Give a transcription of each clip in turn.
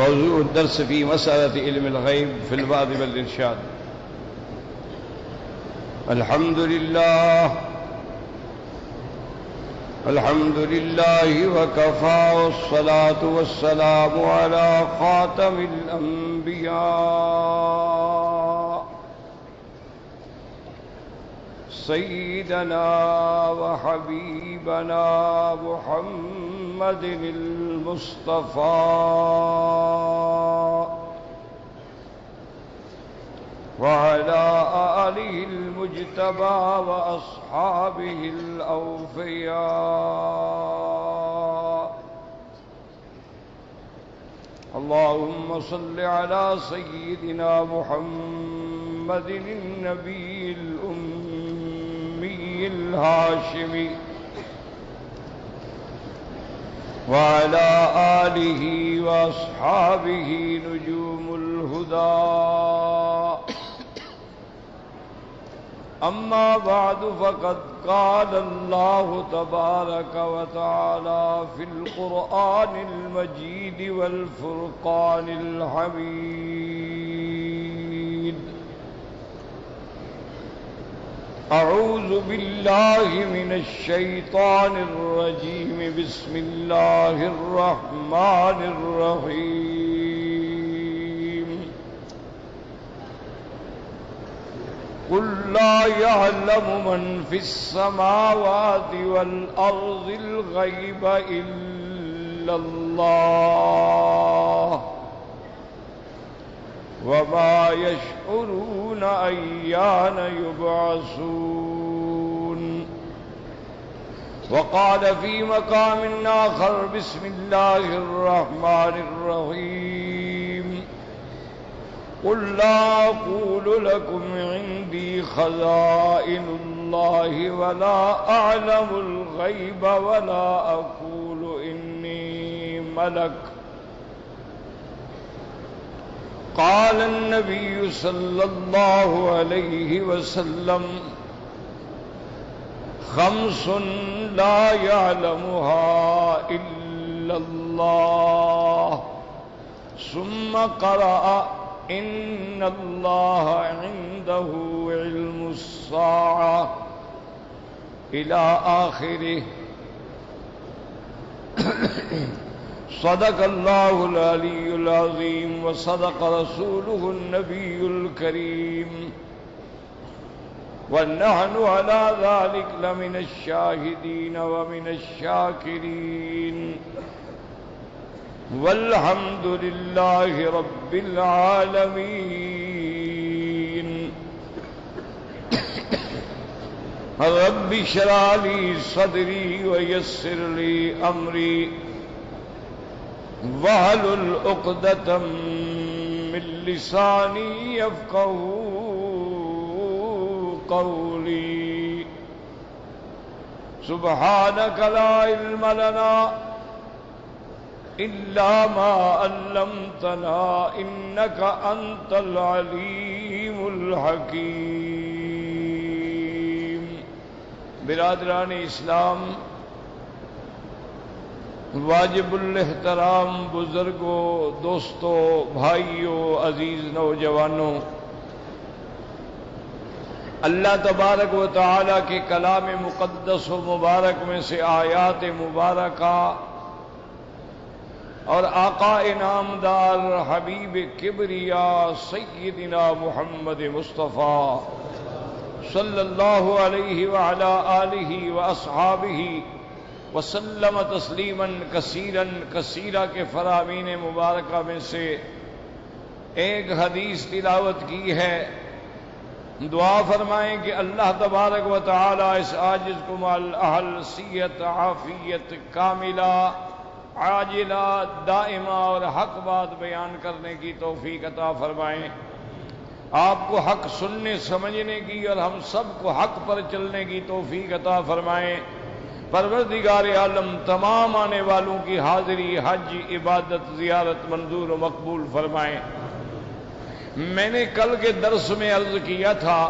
موضوع الدرس في مسألة علم الغيب في الوعظ والإرشاد. الحمد لله وكفى، والصلاة والسلام على خاتم الأنبياء سيدنا وحبيبنا محمد المصطفى وعلى آله المجتبى وأصحابه الأوفياء. اللهم صل على سيدنا محمد النبي الأمي الهاشمي وعلى آله وأصحابه نجوم الهدى. أما بعد، فقد قال الله تبارك وتعالى في القرآن المجيد والفرقان الحميد: أعوذ بالله من الشيطان الرجيم، بسم الله الرحمن الرحيم. قل لا يعلم من في السماوات والأرض الغيب إلا الله، وما يشعرون أيان يبعثون. وقال في مقام آخر: بسم الله الرحمن الرحيم. قل لا أقول لكم عندي خزائن الله ولا أعلم الغيب ولا أقول إني ملك. قال النبي صلى الله عليه وسلم: خمس لا يعلمها إلا الله. ثم قرأ: إن الله عنده علم الساعة إلى آخره. صدق الله العلي العظيم، وصدق رسوله النبي الكريم، ونحن على ذلك لمن الشاهدين ومن الشاكرين، والحمد لله رب العالمين. رب اشرح لي صدري ويسر لي أمري واحلل عقدة من لساني يفقهوا قولي. سبحانك لا علم لنا إلا ما علمتنا، إنك أنت العليم الحكيم. برادران اسلام، واجب الاحترام بزرگوں، دوستوں، بھائیوں، عزیز نوجوانوں، اللہ تبارک و تعالی کے کلام مقدس و مبارک میں سے آیات مبارکہ اور آقا انعامدار حبیب کبریا سیدنا محمد مصطفیٰ صلی اللہ علیہ وعلا آلہ واصحابہ وسلم تسلیما کثیرا کثیرا کے فرامین مبارکہ میں سے ایک حدیث تلاوت کی ہے. دعا فرمائیں کہ اللہ تبارک و تعالی اس عاجز کو مال اہل صحت عافیت کاملہ عاجلہ دائمہ اور حق بات بیان کرنے کی توفیق عطا فرمائیں. آپ کو حق سننے سمجھنے کی اور ہم سب کو حق پر چلنے کی توفیق عطا فرمائیں. پروردگار عالم تمام آنے والوں کی حاضری، حج، عبادت، زیارت منظور و مقبول فرمائیں. میں نے کل کے درس میں عرض کیا تھا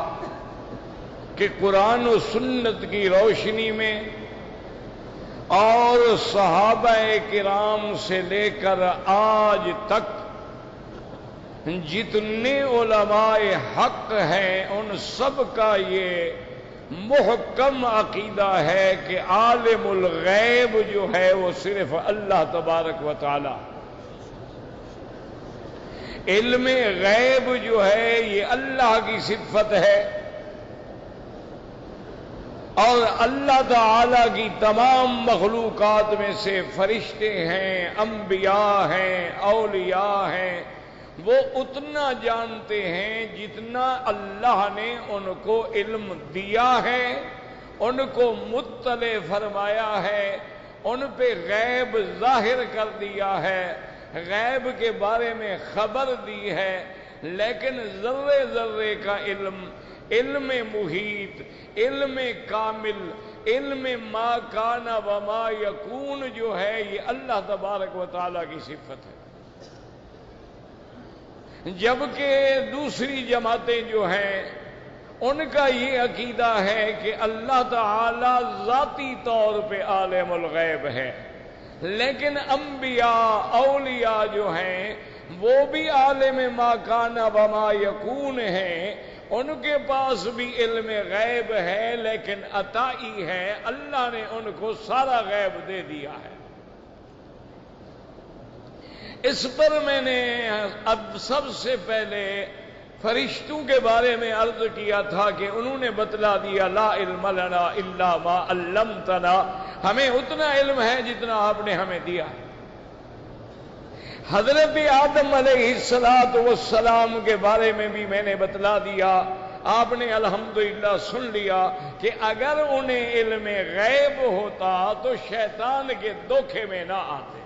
کہ قرآن و سنت کی روشنی میں اور صحابہ کرام سے لے کر آج تک جتنے علماء حق ہیں ان سب کا یہ محکم عقیدہ ہے کہ عالم الغیب جو ہے وہ صرف اللہ تبارک و تعالی. علم غیب جو ہے یہ اللہ کی صفت ہے، اور اللہ تعالی کی تمام مخلوقات میں سے فرشتے ہیں، انبیاء ہیں، اولیاء ہیں، وہ اتنا جانتے ہیں جتنا اللہ نے ان کو علم دیا ہے، ان کو مطلع فرمایا ہے، ان پہ غیب ظاہر کر دیا ہے، غیب کے بارے میں خبر دی ہے. لیکن ذرے ذرے کا علم، علم محیط، علم کامل، علم ما کان و ما یکون جو ہے یہ اللہ تبارک و تعالیٰ کی صفت ہے. جبکہ دوسری جماعتیں جو ہیں ان کا یہ عقیدہ ہے کہ اللہ تعالی ذاتی طور پہ عالم الغیب ہے، لیکن انبیاء اولیاء جو ہیں وہ بھی عالم ما کان و ما یکون ہیں، ان کے پاس بھی علم غیب ہے لیکن عطائی ہے، اللہ نے ان کو سارا غیب دے دیا ہے. اس پر میں نے اب سب سے پہلے فرشتوں کے بارے میں عرض کیا تھا کہ انہوں نے بتلا دیا لا علم لنا الا ما علمتنا، ہمیں اتنا علم ہے جتنا آپ نے ہمیں دیا. حضرت آدم علیہ السلام کے بارے میں بھی میں نے بتلا دیا، آپ نے الحمدللہ سن لیا کہ اگر انہیں علم غیب ہوتا تو شیطان کے دھوکے میں نہ آتے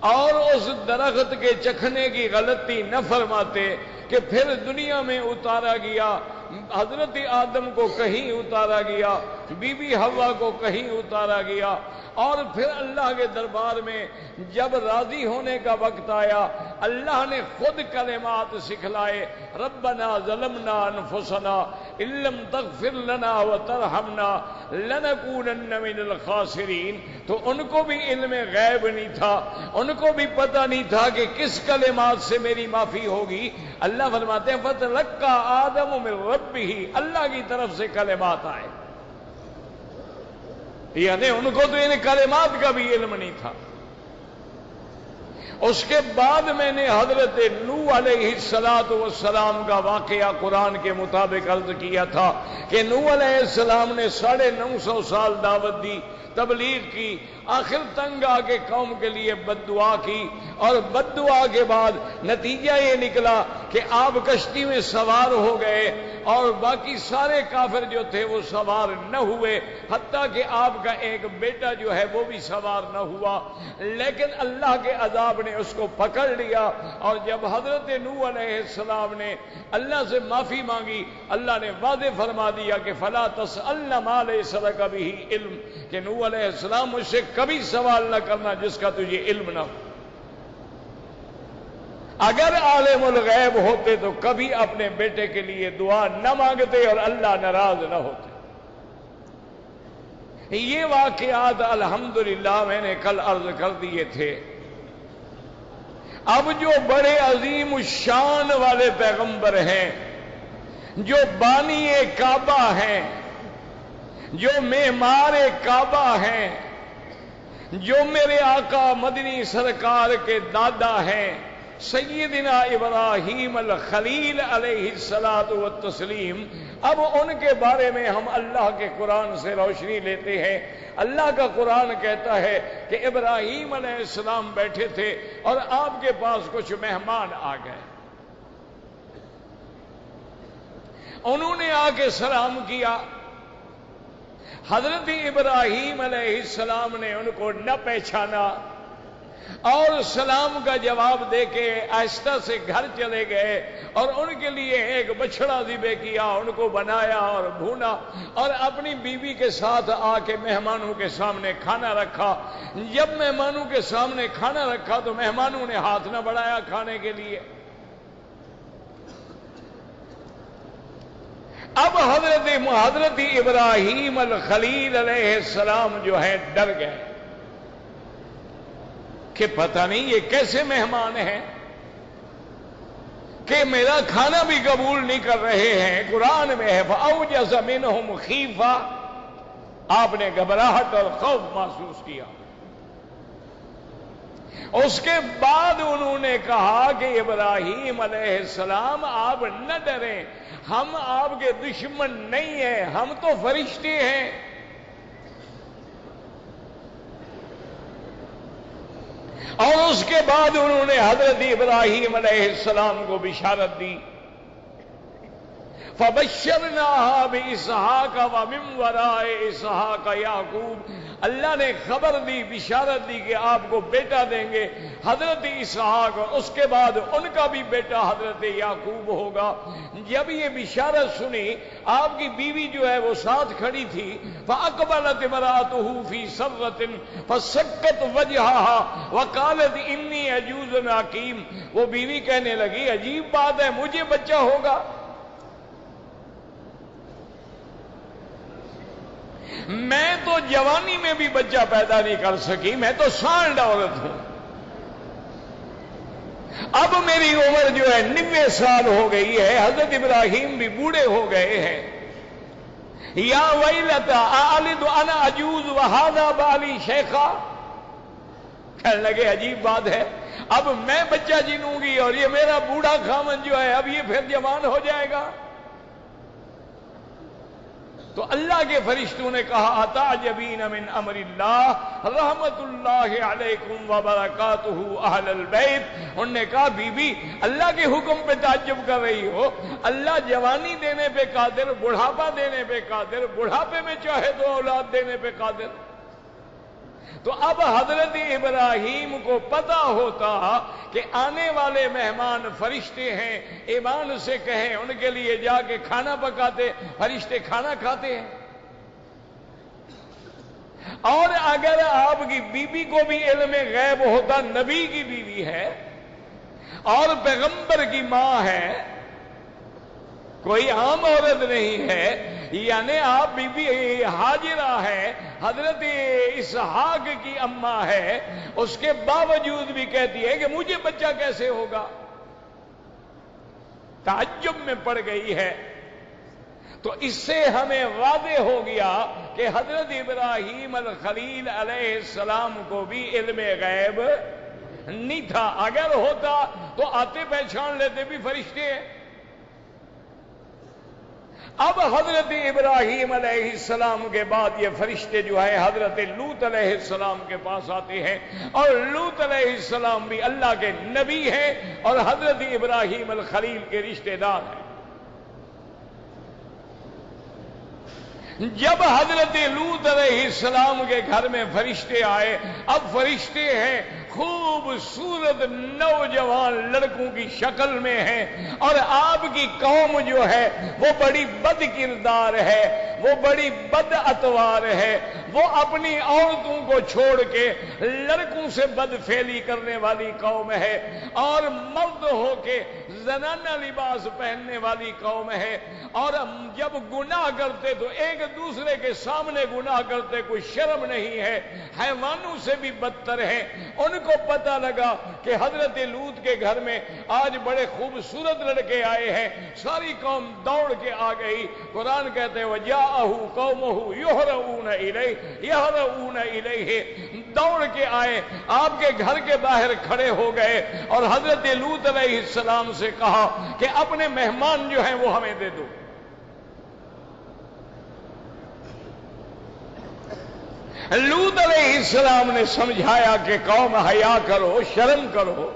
اور اس درخت کے چکھنے کی غلطی نہ فرماتے کہ پھر دنیا میں اتارا گیا، حضرت آدم کو کہیں اتارا گیا، بی بی حوا کو کہیں اتارا گیا، اور پھر اللہ کے دربار میں جب راضی ہونے کا وقت آیا اللہ نے خود کلمات سکھلائے، ربنا ظلمنا انفسنا ان لم تغفر لنا وترحمنا لنکونن من الخاسرین. تو ان کو بھی علم غیب نہیں تھا، ان کو بھی پتہ نہیں تھا کہ کس کلمات سے میری معافی ہوگی. اللہ فرماتے ہیں فتلقى آدم من ربہ، اللہ کی طرف سے کلمات آئے، یعنی ان کو تو ان کلمات کا بھی علم نہیں تھا. اس کے بعد میں نے حضرت نوح علیہ السلام کا واقعہ قرآن کے مطابق عرض کیا تھا کہ نوح علیہ السلام نے 950 سال دعوت دی، تبلیغ کی، آخر تنگ آ کے قوم کے لیے بد دعا کی، اور بد دعا کے بعد نتیجہ یہ نکلا کہ آپ کشتی میں سوار ہو گئے اور باقی سارے کافر جو تھے وہ سوار نہ ہوئے، حتیٰ کہ آپ کا ایک بیٹا جو ہے وہ بھی سوار نہ ہوا. لیکن اللہ کے عذاب نے اس کو پکڑ لیا، اور جب حضرت نوح علیہ السلام نے اللہ سے معافی مانگی اللہ نے واضح فرما دیا کہ فلا تسألن ما لیس لک بہ علم، کہ نوح علیہ السلام مجھ سے کبھی سوال نہ کرنا جس کا تجھے علم نہ ہو. اگر عالم الغیب ہوتے تو کبھی اپنے بیٹے کے لیے دعا نہ مانگتے اور اللہ ناراض نہ ہوتے. یہ واقعات الحمدللہ میں نے کل عرض کر دیے تھے. اب جو بڑے عظیم الشان والے پیغمبر ہیں، جو بانی کعبہ ہیں، جو معمار کعبہ ہیں، جو میرے آقا مدنی سرکار کے دادا ہیں سیدنا ابراہیم الخلیل علیہ السلام، اب ان کے بارے میں ہم اللہ کے قرآن سے روشنی لیتے ہیں. اللہ کا قرآن کہتا ہے کہ ابراہیم علیہ السلام بیٹھے تھے اور آپ کے پاس کچھ مہمان آ گئے، انہوں نے آ کے سلام کیا. حضرت ابراہیم علیہ السلام نے ان کو نہ پہچانا اور سلام کا جواب دے کے آہستہ سے گھر چلے گئے، اور ان کے لیے ایک بچڑا ذبح کیا، ان کو بنایا اور بھونا، اور اپنی بیوی کے ساتھ آ کے مہمانوں کے سامنے کھانا رکھا. جب مہمانوں کے سامنے کھانا رکھا تو مہمانوں نے ہاتھ نہ بڑھایا کھانے کے لیے. اب حضرت ابراہیم الخلیل علیہ السلام جو ہیں ڈر گئے کہ پتہ نہیں یہ کیسے مہمان ہیں. کہ میرا کھانا بھی قبول نہیں کر رہے ہیں. قرآن میں ہے فَأَوْجَسَ مِنْهُمْ خِيفَةً، آپ نے گھبراہٹ اور خوف محسوس کیا. اس کے بعد انہوں نے کہا کہ ابراہیم علیہ السلام آپ نہ ڈریں، ہم آپ کے دشمن نہیں ہیں، ہم تو فرشتے ہیں. اور اس کے بعد انہوں نے حضرت ابراہیم علیہ السلام کو بشارت دی. فَبَشَّرْنَاهَا بِإِسْحَاقَ وَمِنْ وَرَاءِ إِسْحَاقَ يَعْقُوبَ، اللہ نے خبر دی، بشارت دی کہ آپ کو بیٹا دیں گے حضرت اسحاق، اور اس کے بعد ان کا بھی بیٹا حضرت یعقوب ہوگا. جب یہ بشارت سنی، آپ کی بیوی جو ہے وہ ساتھ کھڑی تھی. فَأَقْبَلَتِ امْرَأَتُهُ فِي سَرَّةٍ فَسَكَّتْ وَجْهَهَا وَقَالَتْ إِنِّي عَجُوزٌ عَقِيمٌ، وہ بیوی کہنے لگی عجیب بات ہے، مجھے بچہ ہوگا. میں تو جوانی میں بھی بچہ پیدا نہیں کر سکی، میں تو سانڈ عورت ہوں. اب میری عمر جو ہے 90 سال ہو گئی ہے، حضرت ابراہیم بھی بوڑھے ہو گئے ہیں. یا ویلتا اَأَلِدُ أَنَا عَجُوزٌ وَهَذَا بَالِي شَيْخًا، کہنے لگے عجیب بات ہے، اب میں بچہ جنوں گی اور یہ میرا بوڑھا خامن جو ہے اب یہ پھر جوان ہو جائے گا. تو اللہ کے فرشتوں نے کہا اتعجبین من امر اللہ رحمت اللہ علیکم وبرکاتہ اہل البیت. انہوں نے کہا بی بی اللہ کے حکم پہ تعجب کر رہی ہو، اللہ جوانی دینے پہ قادر، بڑھاپا دینے پہ قادر، بڑھاپے میں چاہے تو اولاد دینے پہ قادر. تو اب حضرت ابراہیم کو پتا ہوتا کہ آنے والے مہمان فرشتے ہیں، ایمان سے کہیں ان کے لیے جا کے کھانا پکاتے، فرشتے کھانا کھاتے ہیں. اور اگر آپ کی بیوی کو بھی علم غیب ہوتا، نبی کی بیوی ہے اور پیغمبر کی ماں ہے، کوئی عام عورت نہیں ہے، یعنی آپ بی بی حاجرہ ہے، حضرت اسحاق کی اماں ہے، اس کے باوجود بھی کہتی ہے کہ مجھے بچہ کیسے ہوگا. تعجب میں پڑ گئی ہے. تو اس سے ہمیں واضح ہو گیا کہ حضرت ابراہیم الخلیل علیہ السلام کو بھی علم غیب نہیں تھا. اگر ہوتا تو آتے پہچان لیتے بھی فرشتے ہیں. اب حضرت ابراہیم علیہ السلام کے بعد یہ فرشتے جو ہے حضرت لوط علیہ السلام کے پاس آتے ہیں، اور لوط علیہ السلام بھی اللہ کے نبی ہیں اور حضرت ابراہیم الخلیل کے رشتہ دار ہیں. جب حضرت لوط علیہ السلام کے گھر میں فرشتے آئے، اب فرشتے ہیں خوبصورت نوجوان لڑکوں کی شکل میں ہیں، اور آپ کی قوم جو ہے وہ بڑی بد کردار ہے، وہ بڑی بد اتوار ہے، وہ اپنی عورتوں کو چھوڑ کے لڑکوں سے بد فعلی کرنے والی قوم ہے، اور مرد ہو کے زنانہ لباس پہننے والی قوم ہے. اور جب گناہ کرتے تو ایک دوسرے کے سامنے گناہ کرتے، کوئی شرم نہیں ہے، حیوانوں سے بھی بدتر ہیں. ان کو پتہ لگا کہ حضرت لوط کے گھر میں آج بڑے خوبصورت لڑکے آئے ہیں، ساری قوم دوڑ کے آ گئی. قرآن کہتے ہیں وَجَاءَهُ قَوْمُهُ يُهْرَعُونَ إِلَيْهِ، دوڑ کے آئے، آپ کے گھر کے باہر کھڑے ہو گئے اور حضرت لوط علیہ السلام سے کہا کہ اپنے مہمان جو ہیں وہ ہمیں دے دو. لوط علیہ السلام نے سمجھایا کہ قوم حیا کرو، شرم کرو،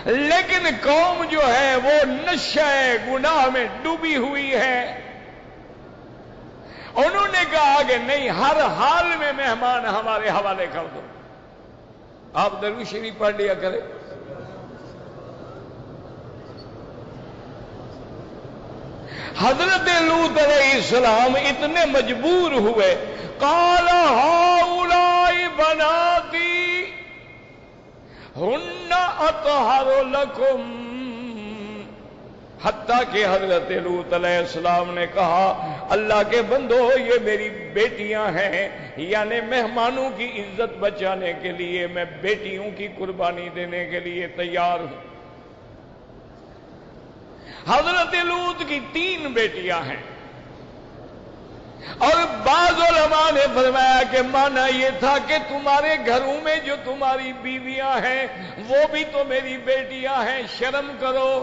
لیکن قوم جو ہے وہ نشہ گناہ میں ڈوبی ہوئی ہے. انہوں نے کہا کہ نہیں، ہر حال میں مہمان ہمارے حوالے کر دو. آپ درود شریف پڑھ لیا کریں. حضرت لوط علیہ السلام اتنے مجبور ہوئے، قال هؤلاء بناتی ہن اطہر لکم، حتیٰ کہ حضرت لوط علیہ السلام نے کہا اللہ کے بندو یہ میری بیٹیاں ہیں، یعنی مہمانوں کی عزت بچانے کے لیے میں بیٹیوں کی قربانی دینے کے لیے تیار ہوں۔ حضرت لوط کی 3 بیٹیاں ہیں، اور بعض علماء نے فرمایا کہ معنی یہ تھا کہ تمہارے گھروں میں جو تمہاری بیویاں ہیں وہ بھی تو میری بیٹیاں ہیں، شرم کرو۔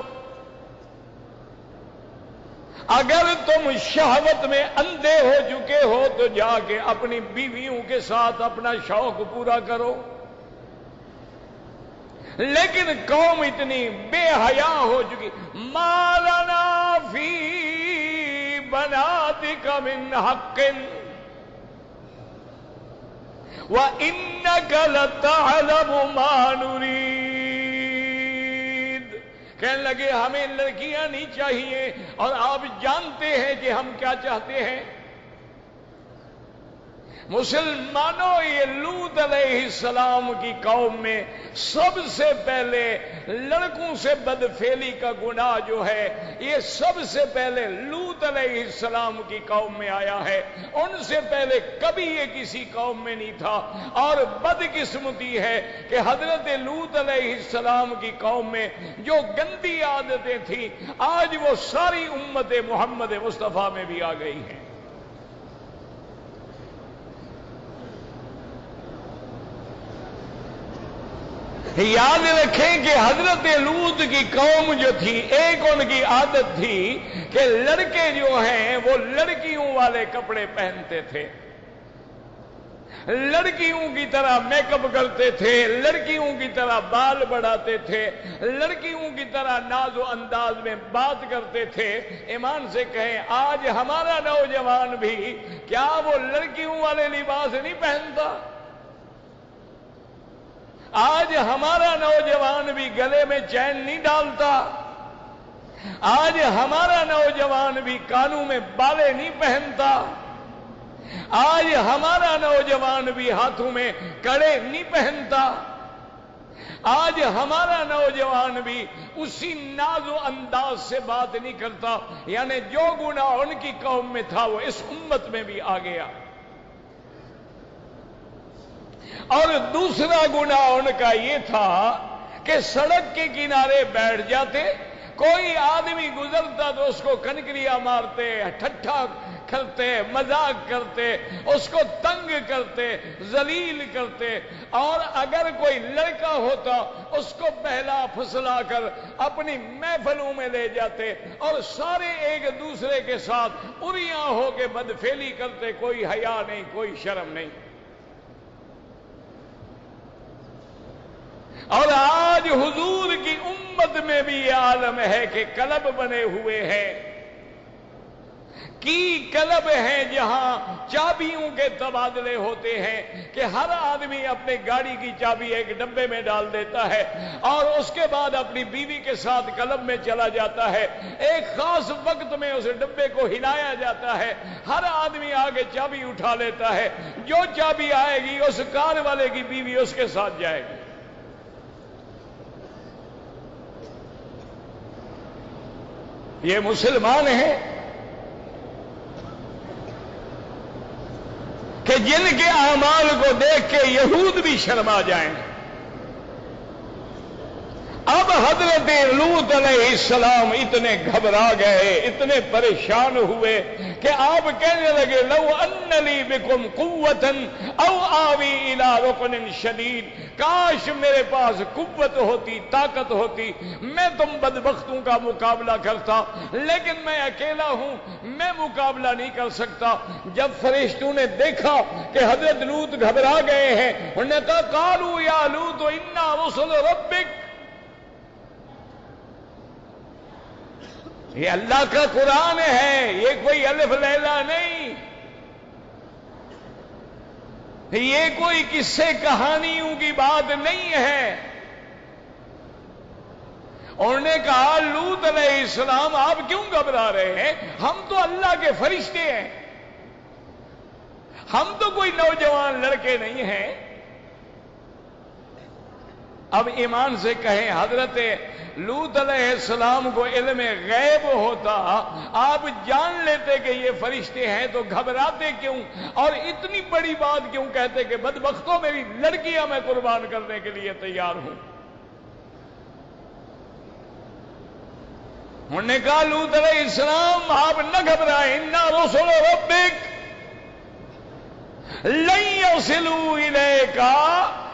اگر تم شہوت میں اندھے ہو چکے ہو تو جا کے اپنی بیویوں کے ساتھ اپنا شوق پورا کرو، لیکن قوم اتنی بے حیا ہو چکی۔ ما لنا فی بناتک من حق وانک لتعلم ما نرید۔ کہنے لگے ہمیں لڑکیاں نہیں چاہیے اور آپ جانتے ہیں کہ ہم کیا چاہتے ہیں۔ مسلمانوں، یہ لوط علیہ السلام کی قوم میں سب سے پہلے لڑکوں سے بدفعلی کا گناہ جو ہے یہ سب سے پہلے لوط علیہ السلام کی قوم میں آیا ہے، ان سے پہلے کبھی یہ کسی قوم میں نہیں تھا۔ اور بدقسمتی ہے کہ حضرت لوط علیہ السلام کی قوم میں جو گندی عادتیں تھیں آج وہ ساری امت محمد مصطفیٰ میں بھی آ گئی ہیں۔ یاد رکھیں کہ حضرت لوط کی قوم جو تھی، ایک ان کی عادت تھی کہ لڑکے جو ہیں وہ لڑکیوں والے کپڑے پہنتے تھے، لڑکیوں کی طرح میک اپ کرتے تھے، لڑکیوں کی طرح بال بڑھاتے تھے، لڑکیوں کی طرح ناز و انداز میں بات کرتے تھے۔ ایمان سے کہیں آج ہمارا نوجوان بھی کیا وہ لڑکیوں والے لباس نہیں پہنتا؟ آج ہمارا نوجوان بھی گلے میں چین نہیں ڈالتا، آج ہمارا نوجوان بھی کانوں میں بالیں نہیں پہنتا، آج ہمارا نوجوان بھی ہاتھوں میں کڑے نہیں پہنتا، آج ہمارا نوجوان بھی اسی ناز و انداز سے بات نہیں کرتا۔ یعنی جو گناہ ان کی قوم میں تھا وہ اس امت میں بھی آ گیا۔ اور دوسرا گناہ ان کا یہ تھا کہ سڑک کے کنارے بیٹھ جاتے، کوئی آدمی گزرتا تو اس کو کنکریاں مارتے، ٹھٹھا کرتے، مذاق کرتے، اس کو تنگ کرتے، ذلیل کرتے، اور اگر کوئی لڑکا ہوتا اس کو بہلا پھسلا کر اپنی محفلوں میں لے جاتے اور سارے ایک دوسرے کے ساتھ اریاں ہو کے بدفعلی کرتے، کوئی حیا نہیں، کوئی شرم نہیں۔ اور آج حضور کی امت میں بھی یہ عالم ہے کہ کلب بنے ہوئے ہیں، کی کلب ہیں جہاں چابیوں کے تبادلے ہوتے ہیں کہ ہر آدمی اپنے گاڑی کی چابی ایک ڈبے میں ڈال دیتا ہے اور اس کے بعد اپنی بیوی کے ساتھ کلب میں چلا جاتا ہے، ایک خاص وقت میں اس ڈبے کو ہلایا جاتا ہے، ہر آدمی آگے چابی اٹھا لیتا ہے، جو چابی آئے گی اس کار والے کی بیوی اس کے ساتھ جائے گی۔ یہ مسلمان ہیں کہ جن کے اعمال کو دیکھ کے یہود بھی شرما جائیں۔ اب حضرت لوط علیہ السلام اتنے گھبرا گئے، اتنے پریشان ہوئے کہ آپ کہنے لگے لو ان لی بکم قوتا او آوی الی رکن شدید، کاش میرے پاس قوت ہوتی، طاقت ہوتی، میں تم بدبختوں کا مقابلہ کرتا، لیکن میں اکیلا ہوں، میں مقابلہ نہیں کر سکتا۔ جب فرشتوں نے دیکھا کہ حضرت لوط گھبرا گئے ہیں، انہوں نے کہا قالوا یا لوط انا رسل ربک، یہ اللہ کا قرآن ہے، یہ کوئی الف لیلا نہیں، یہ کوئی قصے کہانیوں کی بات نہیں ہے۔ انہوں نے کہا لوط علیہ السلام آپ کیوں گھبرا رہے ہیں؟ ہم تو اللہ کے فرشتے ہیں، ہم تو کوئی نوجوان لڑکے نہیں ہیں، اب ایمان سے کہیں حضرت لوط علیہ السلام کو علم غیب ہوتا، آپ جان لیتے کہ یہ فرشتے ہیں تو گھبراتے کیوں اور اتنی بڑی بات کیوں کہتے کہ بدبختوں میری لڑکیاں میں قربان کرنے کے لیے تیار ہوں؟ انہوں نے کہا لوط علیہ السلام آپ نہ گھبرائیں، اِنَّا رُسُلُ رَبِّكَ لَن يَصِلُوا إِلَيْكَ،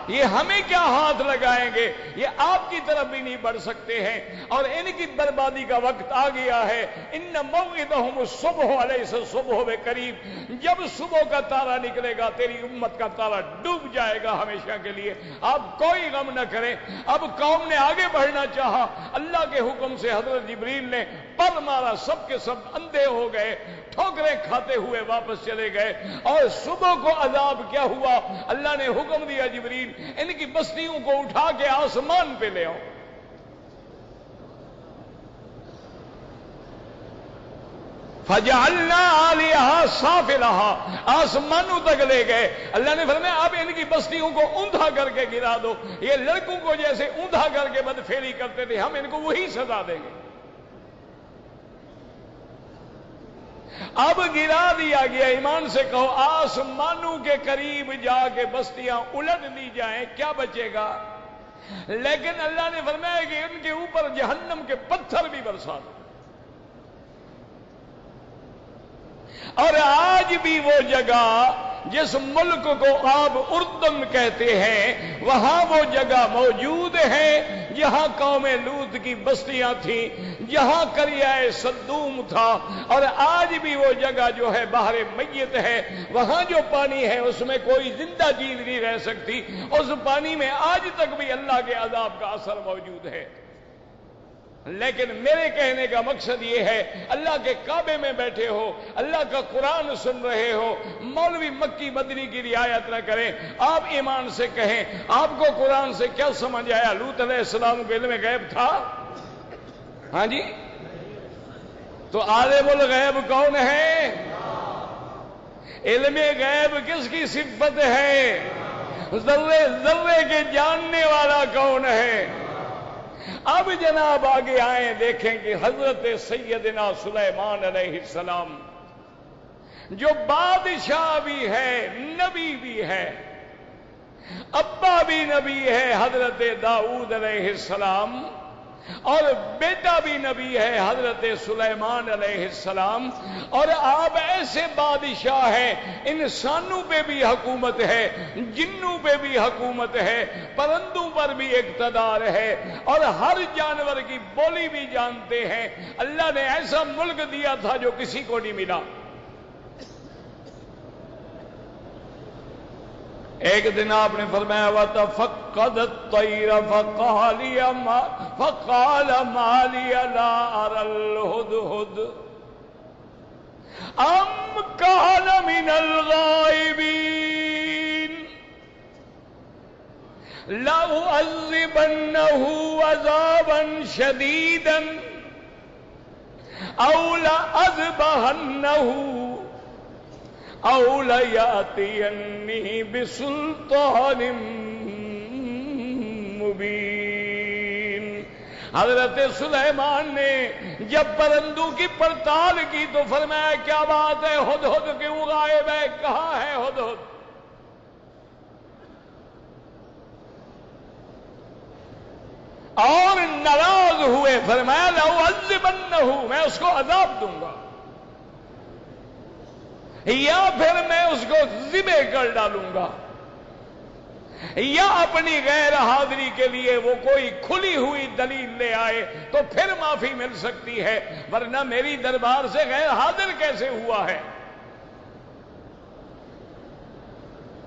یہ ہمیں کیا ہاتھ لگائیں گے، یہ آپ کی طرف بھی نہیں بڑھ سکتے ہیں اور ان کی بربادی کا وقت آ گیا ہے۔ ان موعدہم الصبح علیس الصبح بقریب، جب صبح کا تارا نکلے گا تیری امت کا تارا ڈوب جائے گا ہمیشہ کے لیے، آپ کوئی غم نہ کریں۔ اب قوم نے آگے بڑھنا چاہا، اللہ کے حکم سے حضرت جبریل نے پر مارا، سب کے سب اندھے ہو گئے، ٹھوکریں کھاتے ہوئے واپس چلے گئے۔ اور صبح کو عذاب کیا ہوا، اللہ نے حکم دیا جبریل ان کی بستیوں کو اٹھا کے آسمان پہ لے آؤ۔ فَجَعَلْنَا عَلِيهَا سَافِلَهَا، آسمانوں تک لے گئے۔ اللہ نے فرمایا اب ان کی بستیوں کو اوندھا کر کے گرا دو، یہ لڑکوں کو جیسے اوندھا کر کے بدفعلی کرتے تھے ہم ان کو وہی سزا دیں گے۔ اب گرا دیا گیا، ایمان سے کہو آسمانوں کے قریب جا کے بستیاں الٹ لی جائیں کیا بچے گا؟ لیکن اللہ نے فرمایا کہ ان کے اوپر جہنم کے پتھر بھی برسا دو۔ اور آج بھی وہ جگہ جس ملک کو آپ اردن کہتے ہیں وہاں وہ جگہ موجود ہے جہاں قوم لوط کی بستیاں تھیں، جہاں قریہ صدوم تھا، اور آج بھی وہ جگہ جو ہے بحر میت ہے، وہاں جو پانی ہے اس میں کوئی زندہ چیز نہیں رہ سکتی، اس پانی میں آج تک بھی اللہ کے عذاب کا اثر موجود ہے۔ لیکن میرے کہنے کا مقصد یہ ہے، اللہ کے کعبے میں بیٹھے ہو، اللہ کا قرآن سن رہے ہو، مولوی مکی مدنی کی رعایت نہ کریں، آپ ایمان سے کہیں آپ کو قرآن سے کیا سمجھ آیا؟ لوط علیہ السلام کو علم غیب تھا؟ ہاں جی، تو عالم الغیب کون ہے؟ علم غیب کس کی صفت ہے؟ ذرے ذرے کے جاننے والا کون ہے؟ اب جناب آگے آئیں، دیکھیں کہ حضرت سیدنا سلیمان علیہ السلام جو بادشاہ بھی ہے، نبی بھی ہے، ابا بھی نبی ہے حضرت داؤد علیہ السلام، اور بیٹا بھی نبی ہے حضرت سلیمان علیہ السلام، اور آپ ایسے بادشاہ ہیں، انسانوں پہ بھی حکومت ہے، جنوں پہ بھی حکومت ہے، پرندوں پر بھی اقتدار ہے، اور ہر جانور کی بولی بھی جانتے ہیں۔ اللہ نے ایسا ملک دیا تھا جو کسی کو نہیں ملا۔ ایک دن آپ نے فرمایا وَتَفَقَّدَ الطَّيْرَ فَقَالَ مَا لِيَ لَا أَرَى الْهُدْهُدَ أَمْ كَانَ مِنَ الْغَائِبِينَ لَأُعَذِّبَنَّهُ عَذَابًا شَدِيدًا أَوْ لَأَذْبَحَنَّهُ أَوْ لَيَأْتِيَنِّي بِسُلْطَانٍ مُبِينٍ۔ حضرت سلیمان نے جب پرندوں کی پڑتال کی تو فرمایا کیا بات ہے، ہدہد کیوں غائب ہے، کہاں ہے ہدہد؟ اور ناراض ہوئے، فرمایا لَأُعَذِّبَنَّهُ، میں اس کو عذاب دوں گا، یا پھر میں اس کو ذبح کر ڈالوں گا، یا اپنی غیر حاضری کے لیے وہ کوئی کھلی ہوئی دلیل لے آئے تو پھر معافی مل سکتی ہے، ورنہ میری دربار سے غیر حاضر کیسے ہوا ہے؟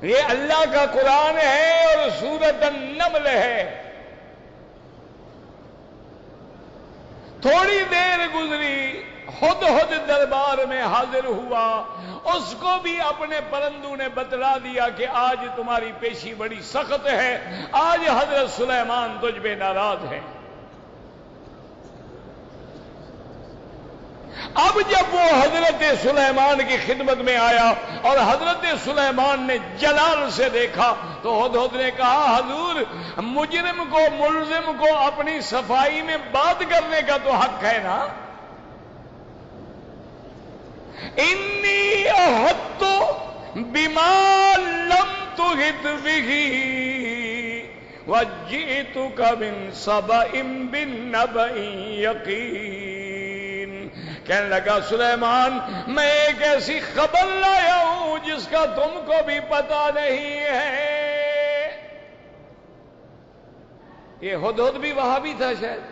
یہ اللہ کا قرآن ہے اور سورۃ النمل ہے۔ تھوڑی دیر گزری، ہدہد دربار میں حاضر ہوا، اس کو بھی اپنے پرندوں نے بتلا دیا کہ آج تمہاری پیشی بڑی سخت ہے، آج حضرت سلیمان تجھ پہ ناراض ہے۔ اب جب وہ حضرت سلیمان کی خدمت میں آیا اور حضرت سلیمان نے جلال سے دیکھا تو ہدہد نے کہا حضور مجرم کو ملزم کو اپنی صفائی میں بات کرنے کا تو حق ہے نا. انی احط بما لم تحط به وجئتک من سبأ بالنبأ یقین. کہنے لگا سلیمان میں ایک ایسی خبر لایا ہوں جس کا تم کو بھی پتا نہیں ہے. یہ ہدہد بھی وہاں بھی تھا شاید,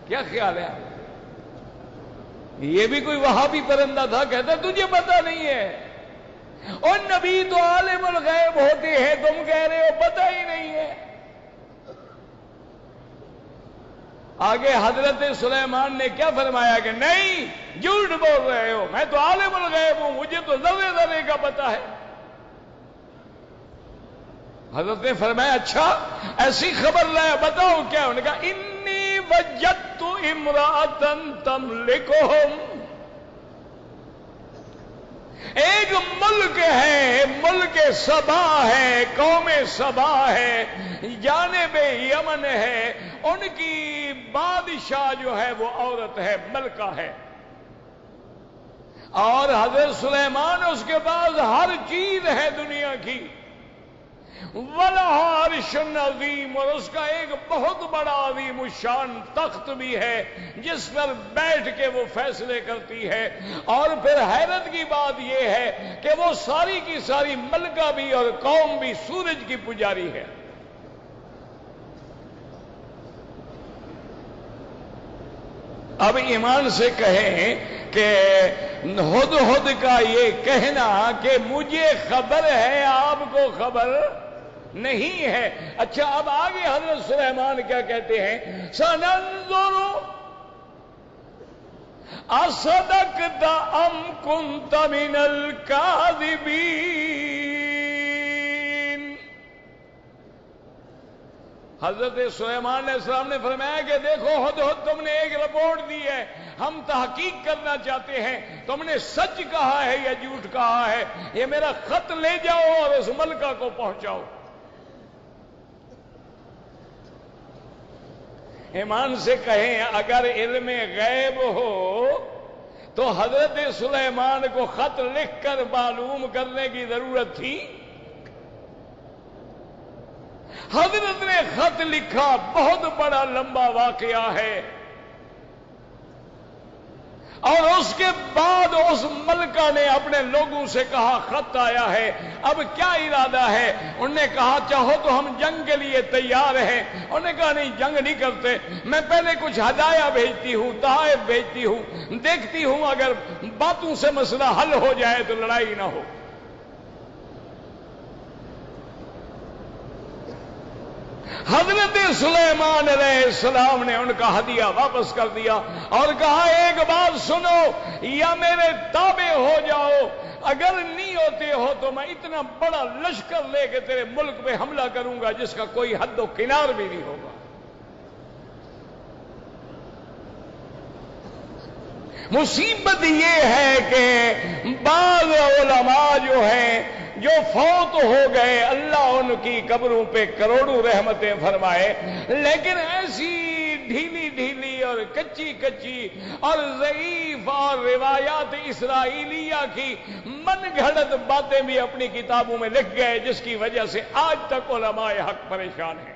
کیا خیال ہے؟ یہ بھی کوئی وہابی پرندہ تھا, کہتا تجھے پتا نہیں ہے. اور نبی تو عالم الغیب ہوتے ہیں, تم کہہ رہے ہو پتا ہی نہیں ہے. آگے حضرت سلیمان نے کیا فرمایا کہ نہیں جھوٹ بول رہے ہو, میں تو عالم الغیب ہوں, مجھے تو ذرے ذرے کا پتا ہے. حضرت نے فرمایا اچھا ایسی خبر لایا, بتاؤ کیا؟ انہوں نے کہا انی وجدت امرأۃ تملکہم. ایک ملک ہے, ملک سبا ہے, قوم سبا ہے, جانب یمن ہے, ان کی بادشاہ جو ہے وہ عورت ہے, ملکہ ہے. اور حضرت سلیمان اس کے پاس ہر چیز ہے دنیا کی. وَلَهَا عَرْشٌ عَظِيمٌ, اور اس کا ایک بہت بڑا عظیم الشان تخت بھی ہے جس پر بیٹھ کے وہ فیصلے کرتی ہے. اور پھر حیرت کی بات یہ ہے کہ وہ ساری کی ساری ملکہ بھی اور قوم بھی سورج کی پجاری ہے. اب ایمان سے کہیں کہ ہدہد کا یہ کہنا کہ مجھے خبر ہے آپ کو خبر نہیں ہے. اچھا اب آگے حضرت سلیمان کیا کہتے ہیں؟ سننظر اصدقت ام کنت من الکاذبین. حضرت سلیمان علیہ السلام نے فرمایا کہ دیکھو ہدہد تم نے ایک رپورٹ دی ہے, ہم تحقیق کرنا چاہتے ہیں تم نے سچ کہا ہے یا جھوٹ کہا ہے. یہ میرا خط لے جاؤ اور اس ملکہ کو پہنچاؤ. ایمان سے کہیں اگر علم غیب ہو تو حضرت سلیمان کو خط لکھ کر معلوم کرنے کی ضرورت تھی؟ حضرت نے خط لکھا, بہت بڑا لمبا واقعہ ہے, اور اس کے بعد اس ملکہ نے اپنے لوگوں سے کہا خط آیا ہے, اب کیا ارادہ ہے؟ انہوں نے کہا چاہو تو ہم جنگ کے لیے تیار ہیں. انہوں نے کہا نہیں جنگ نہیں کرتے, میں پہلے کچھ ہدایہ بھیجتی ہوں, تحائف بھیجتی ہوں, دیکھتی ہوں اگر باتوں سے مسئلہ حل ہو جائے تو لڑائی نہ ہو. حضرت سلیمان علیہ السلام نے ان کا ہدیہ واپس کر دیا اور کہا ایک بات سنو, یا میرے تابع ہو جاؤ, اگر نہیں ہوتے ہو تو میں اتنا بڑا لشکر لے کے تیرے ملک پہ حملہ کروں گا جس کا کوئی حد و کنار بھی نہیں ہوگا. مصیبت یہ ہے کہ بعض علماء جو ہیں جو فوت ہو گئے, اللہ ان کی قبروں پہ کروڑوں رحمتیں فرمائے, لیکن ایسی ڈھیلی ڈھیلی اور کچی کچی اور ضعیف اور روایات اسرائیلیہ کی من گھڑت باتیں بھی اپنی کتابوں میں لکھ گئے, جس کی وجہ سے آج تک علماء حق پریشان ہیں.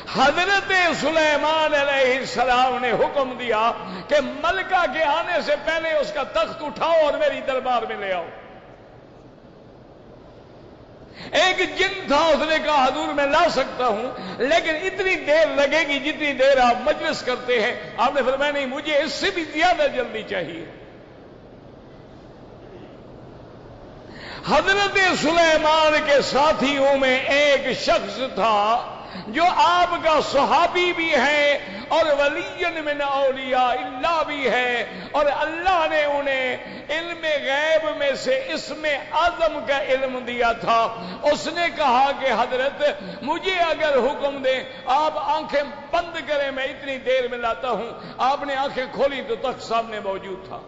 حضرت سلیمان علیہ السلام نے حکم دیا کہ ملکہ کے آنے سے پہلے اس کا تخت اٹھاؤ اور میری دربار میں لے آؤ. ایک جن تھا, اس نے کہا حضور میں لا سکتا ہوں لیکن اتنی دیر لگے گی جتنی دیر آپ مجلس کرتے ہیں. آپ نے فرمایا نہیں, مجھے اس سے بھی زیادہ جلدی چاہیے. حضرت سلیمان کے ساتھیوں میں ایک شخص تھا جو آپ کا صحابی بھی ہے اور ولی من اولیاء اللہ بھی ہے، اور اللہ نے انہیں علم غیب میں سے اسم اعظم کا علم دیا تھا۔ اس نے کہا کہ حضرت مجھے اگر حکم دیں آپ آنکھیں بند کریں میں اتنی دیر میں لاتا ہوں۔ آپ نے آنکھیں کھولی تو تخت سامنے موجود تھا۔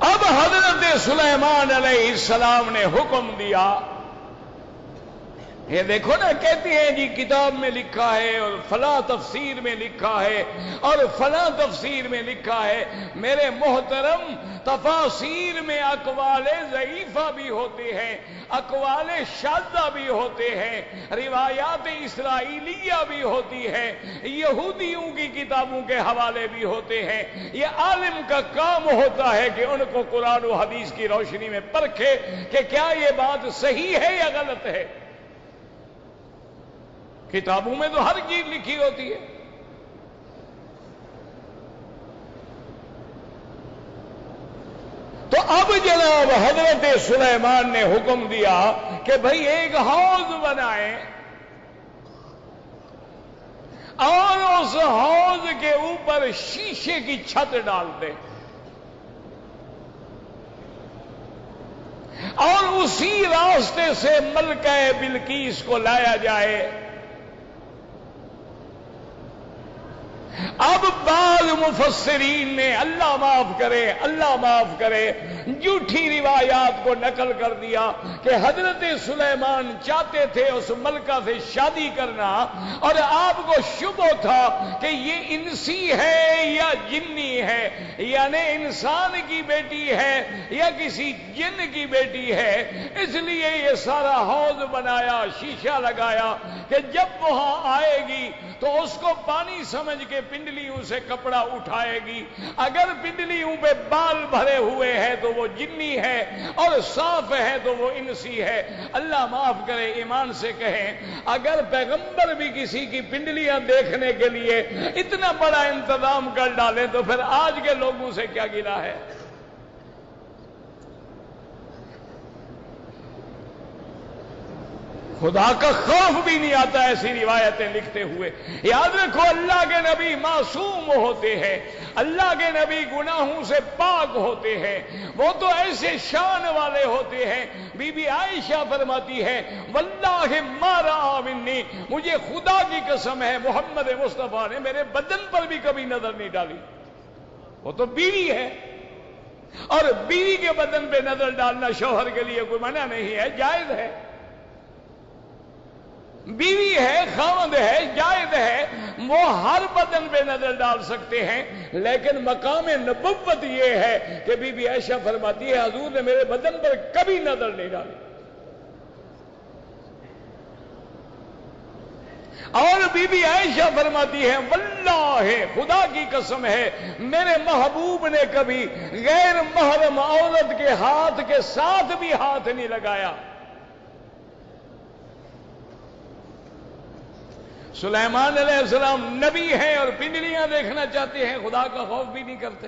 اب حضرت سلیمان علیہ السلام نے حکم دیا، یہ دیکھو نا، کہتے ہیں جی کتاب میں لکھا ہے اور فلاں تفسیر میں لکھا ہے اور فلاں تفسیر میں لکھا ہے۔ میرے محترم، تفاسیر میں اقوال ضعیفہ بھی ہوتے ہیں، اقوال شاذہ بھی ہوتے ہیں، روایات اسرائیلیہ بھی ہوتی ہے، یہودیوں کی کتابوں کے حوالے بھی ہوتے ہیں۔ یہ عالم کا کام ہوتا ہے کہ ان کو قرآن و حدیث کی روشنی میں پرکھے کہ کیا یہ بات صحیح ہے یا غلط ہے۔ کتابوں میں تو ہر چیز لکھی ہوتی ہے۔ تو اب جناب حضرت سلیمان نے حکم دیا کہ بھئی ایک حوض بنائیں اور اس حوض کے اوپر شیشے کی چھت ڈال دیں اور اسی راستے سے ملکہ بلقیس کو لایا جائے۔ اب بعض مفسرین نے، اللہ معاف کرے، جھوٹی روایات کو نقل کر دیا کہ حضرت سلیمان چاہتے تھے اس ملکہ سے شادی کرنا اور آپ کو شبہ تھا کہ یہ انسی ہے یا جنی ہے، یعنی انسان کی بیٹی ہے یا کسی جن کی بیٹی ہے، اس لیے یہ سارا حوض بنایا، شیشہ لگایا کہ جب وہاں آئے گی تو اس کو پانی سمجھ کے پنڈلیوں سے کپڑا اٹھائے گی۔ اگر پنڈلیوں پہ بال بھرے ہوئے ہیں تو وہ جنی ہے اور صاف ہے تو وہ انسی ہے۔ اللہ معاف کرے، ایمان سے کہیں، اگر پیغمبر بھی کسی کی پنڈلیاں دیکھنے کے لیے اتنا بڑا انتظام کر ڈالیں تو پھر آج کے لوگوں سے کیا گلہ ہے؟ خدا کا خوف بھی نہیں آتا ایسی روایتیں لکھتے ہوئے۔ یاد رکھو، اللہ کے نبی معصوم ہوتے ہیں، اللہ کے نبی گناہوں سے پاک ہوتے ہیں، وہ تو ایسے شان والے ہوتے ہیں۔ بی بی عائشہ فرماتی ہے، واللہ ما رأى منی، مجھے خدا کی قسم ہے محمد مصطفیٰ نے میرے بدن پر بھی کبھی نظر نہیں ڈالی۔ وہ تو بیوی ہے، اور بیوی کے بدن پہ نظر ڈالنا شوہر کے لیے کوئی منع نہیں ہے، جائز ہے۔ بیوی ہے، خاوند ہے، جائز ہے، وہ ہر بدن پہ نظر ڈال سکتے ہیں، لیکن مقام نبوت یہ ہے کہ بی بی عائشہ فرماتی ہے حضور نے میرے بدن پر کبھی نظر نہیں ڈالی۔ اور بی بی عائشہ فرماتی ہے، واللہ خدا کی قسم ہے میرے محبوب نے کبھی غیر محرم عورت کے ہاتھ کے ساتھ بھی ہاتھ نہیں لگایا۔ سلیمان علیہ السلام نبی ہیں اور پنڈلیاں دیکھنا چاہتے ہیں، خدا کا خوف بھی نہیں کرتے۔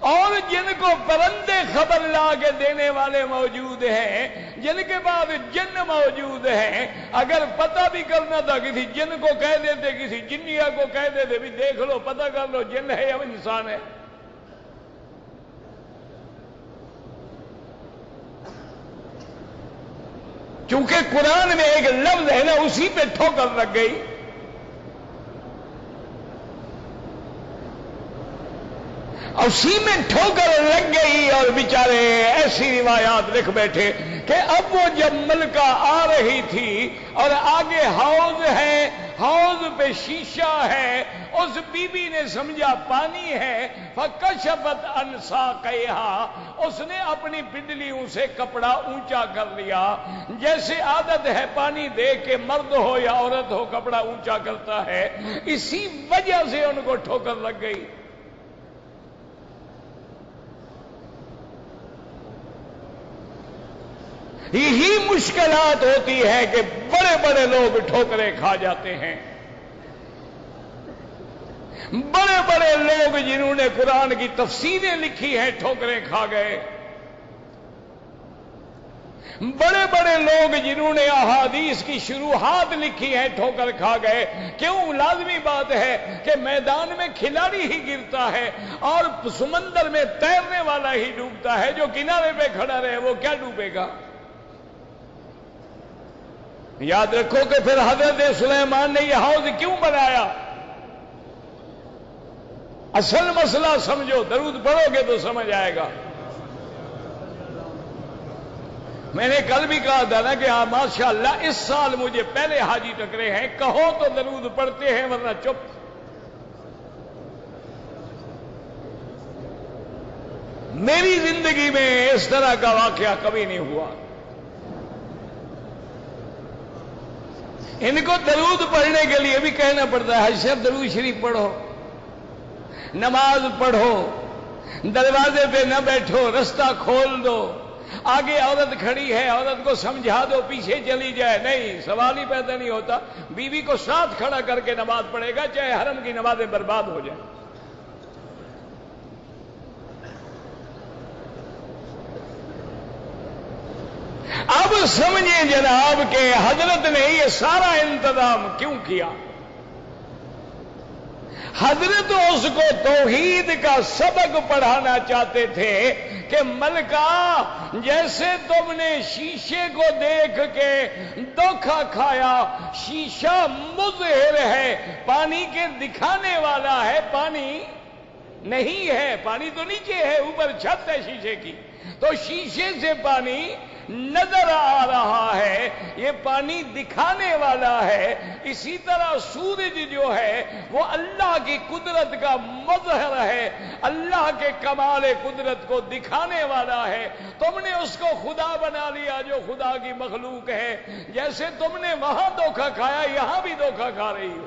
اور جن کو پرندے خبر لا کے دینے والے موجود ہیں، جن کے بعد جن موجود ہیں، اگر پتہ بھی کرنا تھا کسی جن کو کہہ دیتے، کسی جنیا کو کہہ دیتے بھی دیکھ لو، پتہ کر لو جن ہے یا انسان ہے۔ چونکہ قرآن میں ایک لفظ ہے نا، اسی پہ ٹھوکر لگ گئی۔ اسی میں ٹھوکر لگ گئی اور بیچارے ایسی روایات لکھ بیٹھے کہ اب وہ جب ملکہ آ رہی تھی اور آگے حوض ہے، حوض پہ شیشہ ہے، اس بی بی نے سمجھا پانی ہے، فکشفت عن ساقیہا، اس نے اپنی پنڈلیوں سے کپڑا اونچا کر لیا، جیسے عادت ہے پانی دیکھ کے مرد ہو یا عورت ہو کپڑا اونچا کرتا ہے، اسی وجہ سے ان کو ٹھوکر لگ گئی۔ یہی مشکلات ہوتی ہے کہ بڑے بڑے لوگ ٹھوکریں کھا جاتے ہیں۔ بڑے بڑے لوگ جنہوں نے قرآن کی تفسیریں لکھی ہیں ٹھوکریں کھا گئے، بڑے بڑے لوگ جنہوں نے احادیث کی شروحات لکھی ہیں ٹھوکر کھا گئے۔ کیوں؟ لازمی بات ہے کہ میدان میں کھلاڑی ہی گرتا ہے اور سمندر میں تیرنے والا ہی ڈوبتا ہے۔ جو کنارے پہ کھڑا رہے وہ کیا ڈوبے گا؟ یاد رکھو کہ پھر حضرت سلیمان نے یہ حوض کیوں بنایا؟ اصل مسئلہ سمجھو، درود پڑھو گے تو سمجھ آئے گا۔ میں نے کل بھی کہا تھا نا کہ ہاں ماشاءاللہ اس سال مجھے پہلے حاجی ٹکرے ہیں، کہو تو درود پڑھتے ہیں ورنہ چپ۔ میری زندگی میں اس طرح کا واقعہ کبھی نہیں ہوا۔ ان کو درود پڑھنے کے لیے بھی کہنا پڑتا ہے حج صاحب درود شریف پڑھو، نماز پڑھو، دروازے پہ نہ بیٹھو، رستہ کھول دو، آگے عورت کھڑی ہے عورت کو سمجھا دو پیچھے چلی جائے۔ نہیں، سوال ہی پیدا نہیں ہوتا۔ بیوی کو ساتھ کھڑا کر کے نماز پڑھے گا چاہے حرم کی نمازیں برباد ہو جائیں۔ اب سمجھیں جناب کہ حضرت نے یہ سارا انتظام کیوں کیا۔ حضرت اس کو توحید کا سبق پڑھانا چاہتے تھے کہ ملکہ جیسے تم نے شیشے کو دیکھ کے دھوکا کھایا، شیشہ مظہر ہے، پانی کے دکھانے والا ہے، پانی نہیں ہے، پانی تو نیچے ہے، اوپر چھت ہے شیشے کی، تو شیشے سے پانی نظر آ رہا ہے، یہ پانی دکھانے والا ہے۔ اسی طرح سورج جو ہے وہ اللہ کی قدرت کا مظہر ہے، اللہ کے کمال قدرت کو دکھانے والا ہے۔ تم نے اس کو خدا بنا لیا جو خدا کی مخلوق ہے۔ جیسے تم نے وہاں دھوکا کھایا یہاں بھی دھوکا کھا رہی ہو۔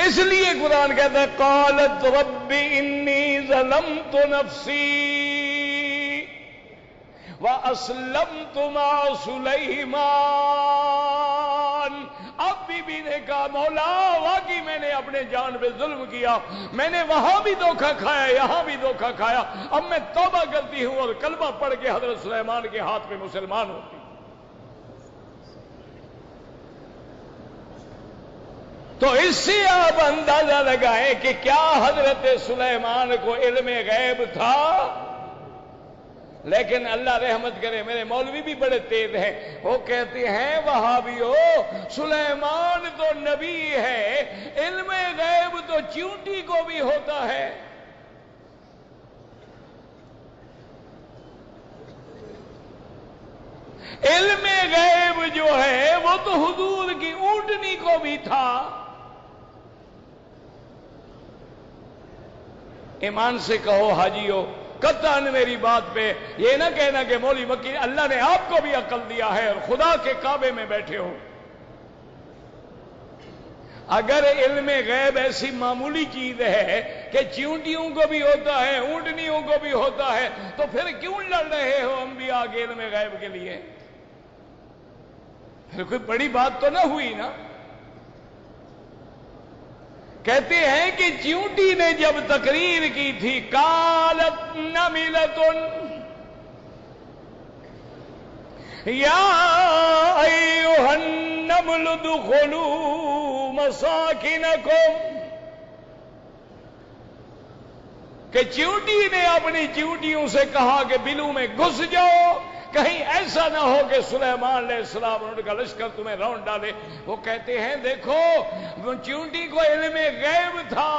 اس لیے قرآن کہتا ہے قالت رب انی ظلمت نفسی واسلمت مع سلیمان۔ اب بی بی نے کہا مولا واقعی میں نے اپنے جان پہ ظلم کیا، میں نے وہاں بھی دھوکا کھایا یہاں بھی دھوکا کھایا، اب میں توبہ کرتی ہوں اور کلمہ پڑھ کے حضرت سلیمان کے ہاتھ پہ مسلمان ہوتی۔ تو اس سے آپ اندازہ لگائیں کہ کیا حضرت سلیمان کو علم غیب تھا؟ لیکن اللہ رحمت کرے میرے مولوی بھی بڑے تیز ہیں، وہ کہتے ہیں وہابیو سلیمان تو نبی ہے، علم غیب تو چیونٹی کو بھی ہوتا ہے۔ علم غیب جو ہے وہ تو حضور کی اونٹنی کو بھی تھا۔ ایمان سے کہو حاجیو، قطعاً میری بات پہ یہ نہ کہنا کہ مولوی مکی اللہ نے آپ کو بھی عقل دیا ہے اور خدا کے کعبے میں بیٹھے ہو۔ اگر علم غیب ایسی معمولی چیز ہے کہ چیونٹیوں کو بھی ہوتا ہے اونٹنیوں کو بھی ہوتا ہے تو پھر کیوں لڑ رہے ہو انبیاء کے علم غیب کے لیے؟ پھر کوئی بڑی بات تو نہ ہوئی نا۔ کہتے ہیں کہ چیونٹی نے جب تقریر کی تھی قالت نملۃ یا ایھا النمل ادخلوا مساکنکم، کہ چیونٹی نے اپنی چیونٹیوں سے کہا کہ بلوں میں گھس جاؤ، کہیں ایسا نہ ہو کہ سلیمان علیہ السلام ان کا لشکر تمہیں رون ڈالے۔ وہ کہتے ہیں دیکھو چیونٹی کو علم غیب تھا،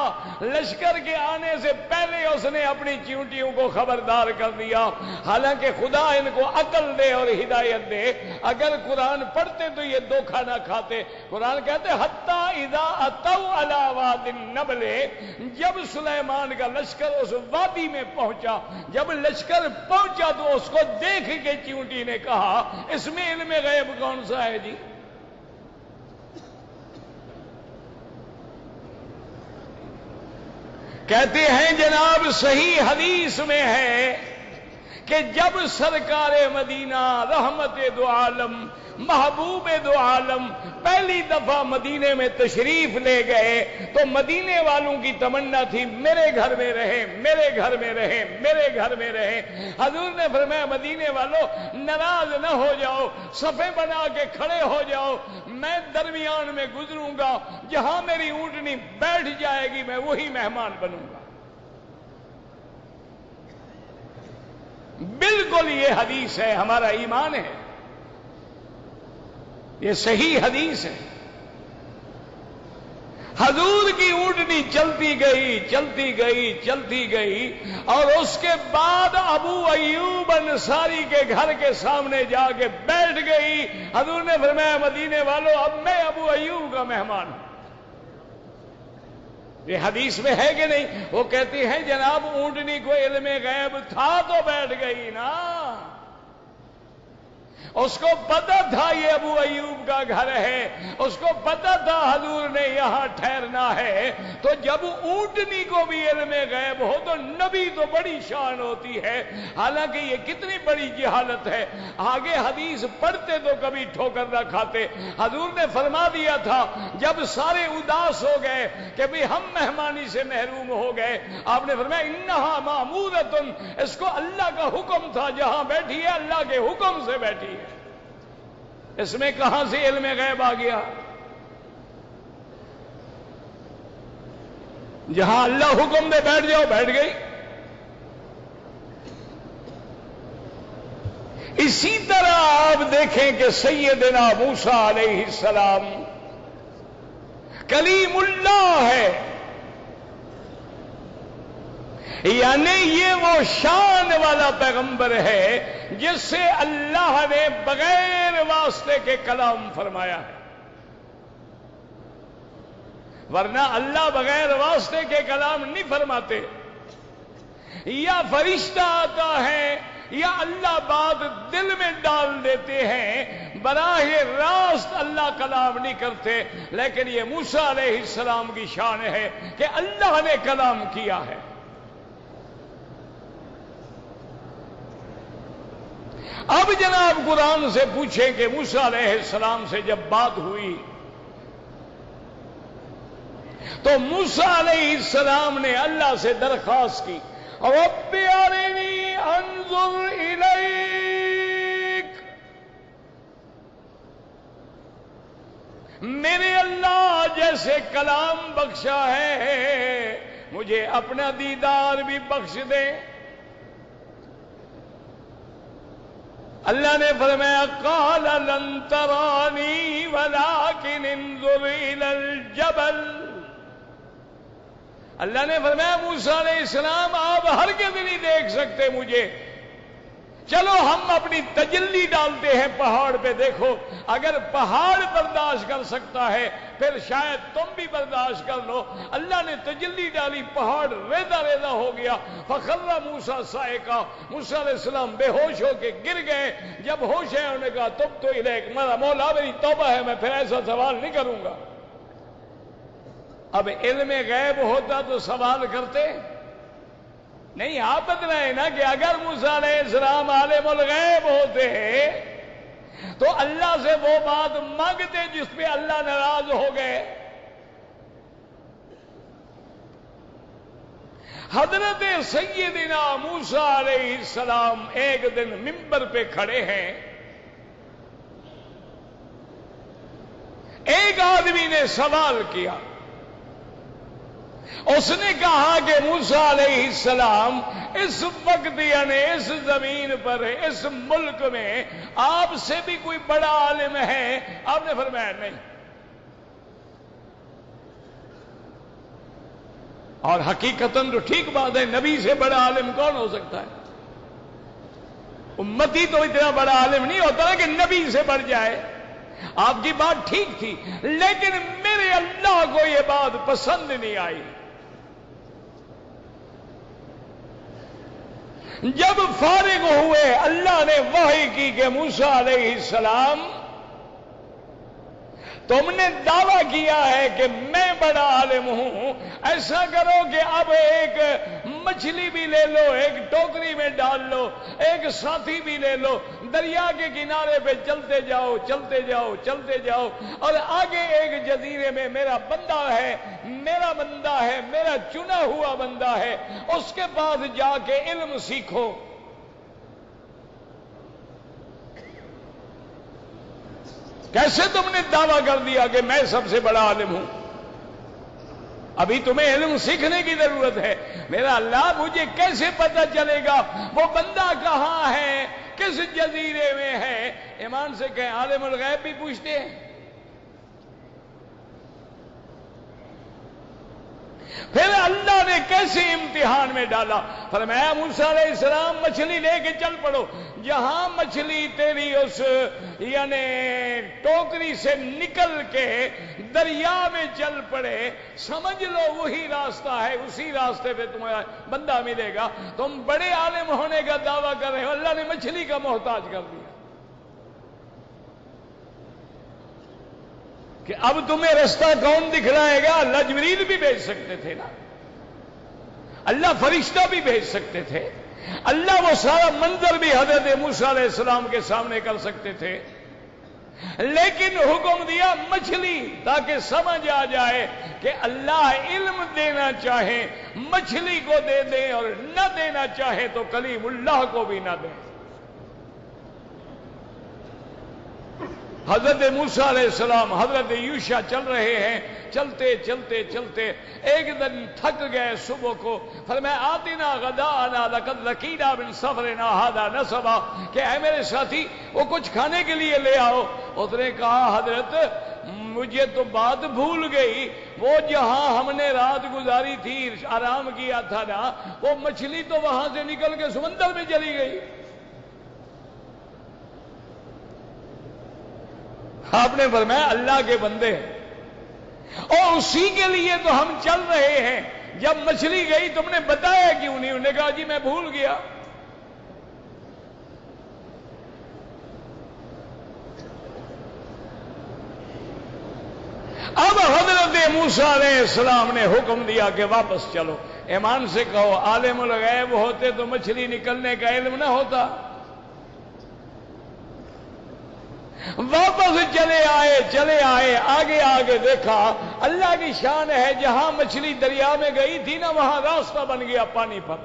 لشکر کے آنے سے پہلے اس نے اپنی چیونٹیوں کو خبردار کر دیا۔ حالانکہ خدا ان کو عقل دے اور ہدایت دے، اگر قرآن پڑھتے تو یہ دھوکہ نہ کھاتے۔ قرآن کہتے حتی اذا اتوا علی واد النمل، جب سلیمان کا لشکر اس وادی میں پہنچا، جب لشکر پہنچا تو اس کو دیکھ کے چیونٹی نے کہا اس میں علم غیب کون سا ہے جی؟ کہتے ہیں جناب صحیح حدیث میں ہے کہ جب سرکار مدینہ رحمت دو عالم محبوب دو عالم پہلی دفعہ مدینے میں تشریف لے گئے تو مدینے والوں کی تمنا تھی میرے گھر میں رہیں، میرے گھر میں رہیں، میرے گھر میں رہیں۔ حضور نے فرمایا مدینے والوں ناراض نہ ہو جاؤ، صفیں بنا کے کھڑے ہو جاؤ، میں درمیان میں گزروں گا، جہاں میری اونٹنی بیٹھ جائے گی میں وہی مہمان بنوں گا۔ بالکل یہ حدیث ہے، ہمارا ایمان ہے، یہ صحیح حدیث ہے۔ حضور کی اونٹنی چلتی گئی چلتی گئی چلتی گئی اور اس کے بعد ابو ایوب انصاری کے گھر کے سامنے جا کے بیٹھ گئی۔ حضور نے فرمایا مدینے والوں اب میں ابو ایوب کا مہمان ہوں۔ یہ حدیث میں ہے کہ نہیں؟ وہ کہتی ہیں جناب اونٹنی کو علم غیب تھا تو بیٹھ گئی نا، اس کو پتا تھا یہ ابو ایوب کا گھر ہے، اس کو پتا تھا حضور نے یہاں ٹھہرنا ہے، تو جب اونٹنی کو بھی علم غیب ہو تو نبی تو بڑی شان ہوتی ہے۔ حالانکہ یہ کتنی بڑی جہالت ہے، آگے حدیث پڑھتے تو کبھی ٹھوکر نہ کھاتے۔ حضور نے فرما دیا تھا جب سارے اداس ہو گئے کہ بھی ہم مہمانی سے محروم ہو گئے، آپ نے فرمایا انہا مامورۃ، اس کو اللہ کا حکم تھا، جہاں بیٹھی ہے اللہ کے حکم سے بیٹھی ہے۔ اس میں کہاں سے علم غیب آ گیا؟ جہاں اللہ حکم دے بیٹھ جاؤ بیٹھ گئی۔ اسی طرح آپ دیکھیں کہ سیدنا موسیٰ علیہ السلام کلیم اللہ ہے، یعنی یہ وہ شان والا پیغمبر ہے جس سے اللہ نے بغیر واسطے کے کلام فرمایا ہے، ورنہ اللہ بغیر واسطے کے کلام نہیں فرماتے۔ یا فرشتہ آتا ہے یا اللہ بات دل میں ڈال دیتے ہیں، براہ راست اللہ کلام نہیں کرتے۔ لیکن یہ موسیٰ علیہ السلام کی شان ہے کہ اللہ نے کلام کیا ہے۔ اب جناب قرآن سے پوچھیں کہ موسیٰ علیہ السلام سے جب بات ہوئی تو موسیٰ علیہ السلام نے اللہ سے درخواست کی رب ارنی انظر الیک، میرے اللہ جیسے کلام بخشا ہے مجھے اپنا دیدار بھی بخش دے۔ اللہ نے فرمایا قال لن ترانی ولكن انظر الى الجبل، اللہ نے فرمایا موسیٰ علیہ السلام آپ ہرگز نہیں دیکھ سکتے مجھے، چلو ہم اپنی تجلی ڈالتے ہیں پہاڑ پہ، دیکھو اگر پہاڑ برداشت کر سکتا ہے پھر شاید تم بھی برداشت کر لو۔ اللہ نے تجلی ڈالی، پہاڑ ریزہ ریزہ ہو گیا، فخر موسیٰ صاعقا، موسیٰ علیہ السلام بے ہوش ہو کے گر گئے۔ جب ہوش ہے انہوں نے کہا تبت الیک، مولا میری توبہ ہے، میں پھر ایسا سوال نہیں کروں گا۔ اب علم غیب ہوتا تو سوال کرتے نہیں۔ آپ بتلائیں نا کہ اگر موسیٰ علیہ السلام عالم الغیب ہوتے تو اللہ سے وہ بات مانگتے جس پہ اللہ ناراض ہو گئے۔ حضرت سیدنا موسیٰ علیہ السلام ایک دن منبر پہ کھڑے ہیں، ایک آدمی نے سوال کیا، اس نے کہا کہ موسیٰ علیہ السلام اس وقت یعنی اس زمین پر اس ملک میں آپ سے بھی کوئی بڑا عالم ہے؟ آپ نے فرمایا نہیں۔ اور حقیقتاً تو ٹھیک بات ہے، نبی سے بڑا عالم کون ہو سکتا ہے؟ امتی تو اتنا بڑا عالم نہیں ہوتا کہ نبی سے بڑھ جائے۔ آپ کی بات ٹھیک تھی لیکن میرے اللہ کو یہ بات پسند نہیں آئی۔ جب فارغ ہوئے اللہ نے وحی کی کہ موسیٰ علیہ السلام تم نے دعویٰ کیا ہے کہ میں بڑا عالم ہوں، ایسا کرو کہ اب ایک مچھلی بھی لے لو، ایک ٹوکری میں ڈال لو، ایک ساتھی بھی لے لو، دریا کے کنارے پہ چلتے جاؤ چلتے جاؤ چلتے جاؤ، اور آگے ایک جزیرے میں میرا بندہ ہے، میرا بندہ ہے، میرا چنا ہوا بندہ ہے، اس کے پاس جا کے علم سیکھو۔ کیسے تم نے دعویٰ کر دیا کہ میں سب سے بڑا عالم ہوں؟ ابھی تمہیں علم سیکھنے کی ضرورت ہے۔ میرا اللہ، مجھے کیسے پتہ چلے گا وہ بندہ کہاں ہے، کس جزیرے میں ہے؟ ایمان سے کہیں عالم الغیب بھی پوچھتے ہیں۔ پھر اللہ نے کیسے امتحان میں ڈالا؟ فرمایا موسیٰ علیہ السلام مچھلی لے کے چل پڑو، جہاں مچھلی تیری اس یعنی ٹوکری سے نکل کے دریا میں چل پڑے، سمجھ لو وہی راستہ ہے، اسی راستے پہ تمہارا بندہ ملے گا۔ تم بڑے عالم ہونے کا دعویٰ کر رہے ہو، اللہ نے مچھلی کا محتاج کر دیا کہ اب تمہیں رستہ کون دکھلائے گا؟ اللہ جبریل بھی بھیج سکتے تھے نا، اللہ فرشتہ بھی بھیج سکتے تھے، اللہ وہ سارا منظر بھی حضرت موسیٰ علیہ السلام کے سامنے کر سکتے تھے، لیکن حکم دیا مچھلی، تاکہ سمجھ آ جائے کہ اللہ علم دینا چاہے مچھلی کو دے دیں اور نہ دینا چاہے تو کلیم اللہ کو بھی نہ دیں۔ حضرت موسیٰ علیہ السلام حضرت یوشع چل رہے ہیں، چلتے چلتے چلتے ایک دن تھک گئے، صبح کو فرمایا آتنا غداءنا لقد لقینا من سفرنا ھذا نصبا، کہ اے میرے ساتھی وہ کچھ کھانے کے لیے لے آؤ۔ اس نے کہا حضرت مجھے تو بات بھول گئی، وہ جہاں ہم نے رات گزاری تھی، آرام کیا تھا نا، وہ مچھلی تو وہاں سے نکل کے سمندر میں چلی گئی۔ آپ نے فرمایا اللہ کے بندے ہیں اور اسی کے لیے تو ہم چل رہے ہیں، جب مچھلی گئی تم نے بتایا کیوں نہیں؟ انہوں نے کہا جی میں بھول گیا۔ اب حضرت موسیٰ علیہ السلام نے حکم دیا کہ واپس چلو۔ ایمان سے کہو عالم الغیب ہوتے تو مچھلی نکلنے کا علم نہ ہوتا؟ واپس چلے آئے، آگے آگے دیکھا اللہ کی شان ہے، جہاں مچھلی دریا میں گئی تھی نا وہاں راستہ بن گیا پانی پر۔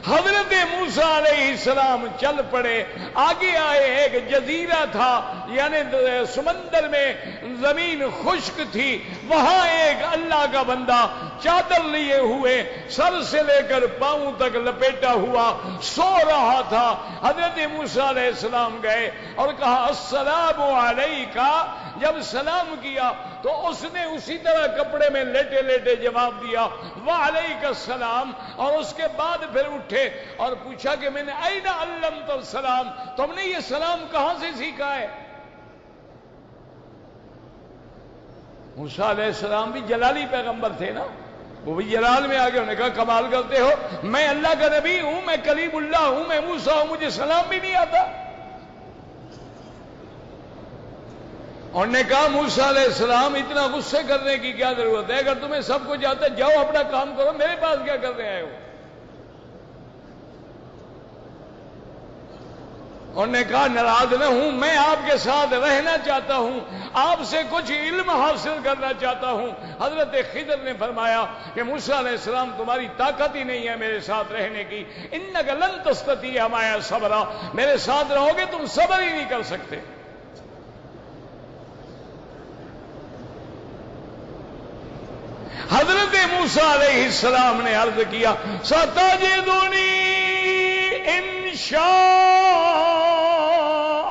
حضرت موسیٰ علیہ السلام چل پڑے، آگے آئے، ایک جزیرہ تھا، یعنی سمندر میں زمین خشک تھی، وہاں ایک اللہ کا بندہ چادر لیے ہوئے سر سے لے کر پاؤں تک لپیٹا ہوا سو رہا تھا۔ حضرت موسیٰ علیہ السلام گئے اور کہا السلام علیکہ، جب سلام کیا تو اس نے اسی طرح کپڑے میں لیٹے لیٹے جواب دیا وعلیک السلام، اور اس کے بعد پھر اٹھے اور پوچھا کہ میں نے این علمت السلام، تم نے یہ سلام کہاں سے سیکھا ہے؟ موسیٰ علیہ السلام بھی جلالی پیغمبر تھے نا، وہ بھی جلال میں آگے، انہوں نے کہا کمال کرتے ہو، میں اللہ کا نبی ہوں، میں کلیم اللہ ہوں، میں موسیٰ ہوں، مجھے سلام بھی نہیں آتا۔ انہوں نے کہا موسیٰ علیہ السلام اتنا غصے کرنے کی کیا ضرورت ہے؟ اگر تمہیں سب کچھ آتا ہے جاؤ اپنا کام کرو، میرے پاس کیا کرنے آئے ہو؟ انہوں نے کہا ناراض نہ ہوں، میں آپ کے ساتھ رہنا چاہتا ہوں، آپ سے کچھ علم حاصل کرنا چاہتا ہوں۔ حضرت خضر نے فرمایا کہ موسیٰ علیہ السلام تمہاری طاقت ہی نہیں ہے میرے ساتھ رہنے کی، انک لن تستطیع معی صبرا، میرے ساتھ رہو گے تم صبر ہی نہیں کر سکتے۔ حضرت موسیٰ علیہ السلام نے عرض کیا ستجدنی انشاء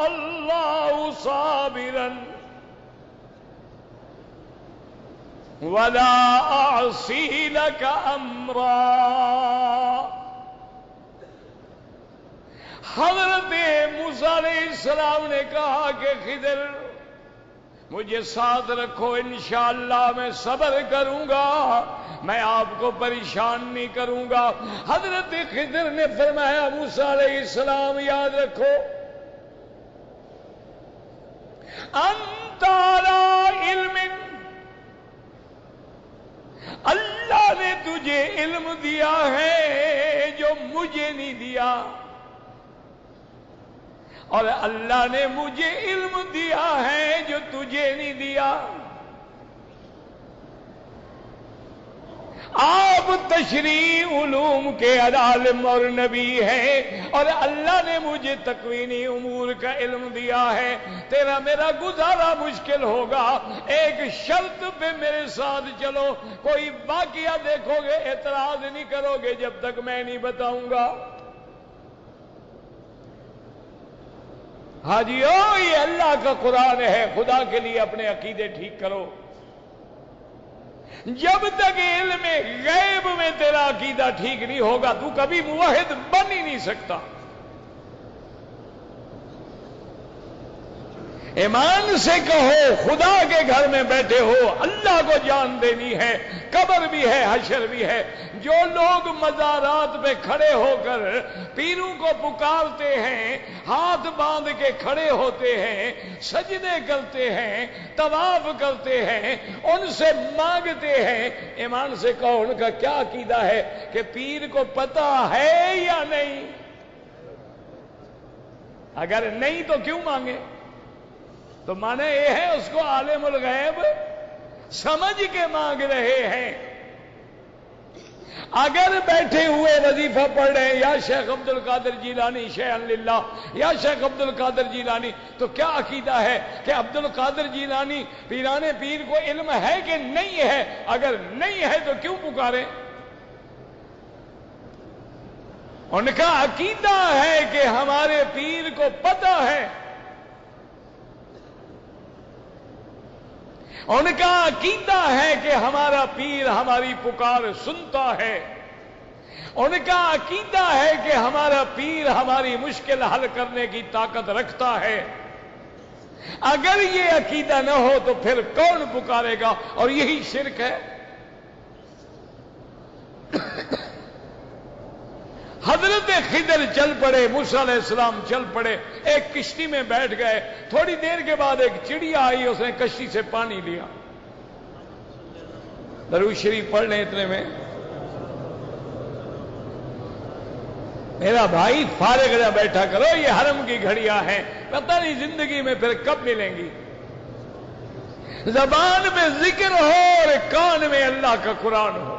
اللہ صابرا ولا اعصی لک امرا۔ حضرت موسیٰ علیہ السلام نے کہا کہ خضر مجھے ساتھ رکھو، انشاءاللہ میں صبر کروں گا، میں آپ کو پریشان نہیں کروں گا۔ حضرت خضر نے فرمایا موسیٰ علیہ السلام یاد رکھو انت علی علم، مجھے علم دیا ہے جو مجھے نہیں دیا، اور اللہ نے مجھے علم دیا ہے جو تجھے نہیں دیا۔ آپ تشریع علوم کے عالم اور نبی ہیں، اور اللہ نے مجھے تکوینی امور کا علم دیا ہے۔ تیرا میرا گزارا مشکل ہوگا، ایک شرط پہ میرے ساتھ چلو، کوئی واقعہ دیکھو گے اعتراض نہیں کرو گے جب تک میں نہیں بتاؤں گا۔ حاجیو، یہ اللہ کا قرآن ہے، خدا کے لیے اپنے عقیدے ٹھیک کرو۔ جب تک علم غیب میں تیرا عقیدہ ٹھیک نہیں ہوگا تو کبھی موحد بن ہی نہیں سکتا۔ ایمان سے کہو، خدا کے گھر میں بیٹھے ہو، اللہ کو جان دینی ہے، قبر بھی ہے، حشر بھی ہے۔ جو لوگ مزارات پہ کھڑے ہو کر پیروں کو پکارتے ہیں، ہاتھ باندھ کے کھڑے ہوتے ہیں، سجدے کرتے ہیں، طواف کرتے ہیں، ان سے مانگتے ہیں، ایمان سے کہو ان کا کیا عقیدہ ہے کہ پیر کو پتہ ہے یا نہیں؟ اگر نہیں تو کیوں مانگے؟ تو مانے یہ ہے اس کو عالم الغیب سمجھ کے مانگ رہے ہیں۔ اگر بیٹھے ہوئے وظیفہ پڑھ رہے ہیں یا شیخ عبد القادر جیلانی شیئن للہ، یا شیخ عبد القادر جیلانی، تو کیا عقیدہ ہے کہ عبد القادر جیلانی پیران پیر کو علم ہے کہ نہیں ہے؟ اگر نہیں ہے تو کیوں پکارے؟ ان کا عقیدہ ہے کہ ہمارے پیر کو پتہ ہے، ان کا عقیدہ ہے کہ ہمارا پیر ہماری پکار سنتا ہے، ان کا عقیدہ ہے کہ ہمارا پیر ہماری مشکل حل کرنے کی طاقت رکھتا ہے۔ اگر یہ عقیدہ نہ ہو تو پھر کون پکارے گا؟ اور یہی شرک ہے۔ حضرت خضر چل پڑے، موسیٰ علیہ السلام چل پڑے، ایک کشتی میں بیٹھ گئے۔ تھوڑی دیر کے بعد ایک چڑیا آئی، اس نے کشتی سے پانی لیا۔ درود شریف پڑھ لیں اتنے میں۔ میرا بھائی فارغ رہ بیٹھا کرو، یہ حرم کی گھڑیاں ہیں، پتہ نہیں زندگی میں پھر کب ملیں گی۔ زبان میں ذکر ہو اور کان میں اللہ کا قرآن ہو۔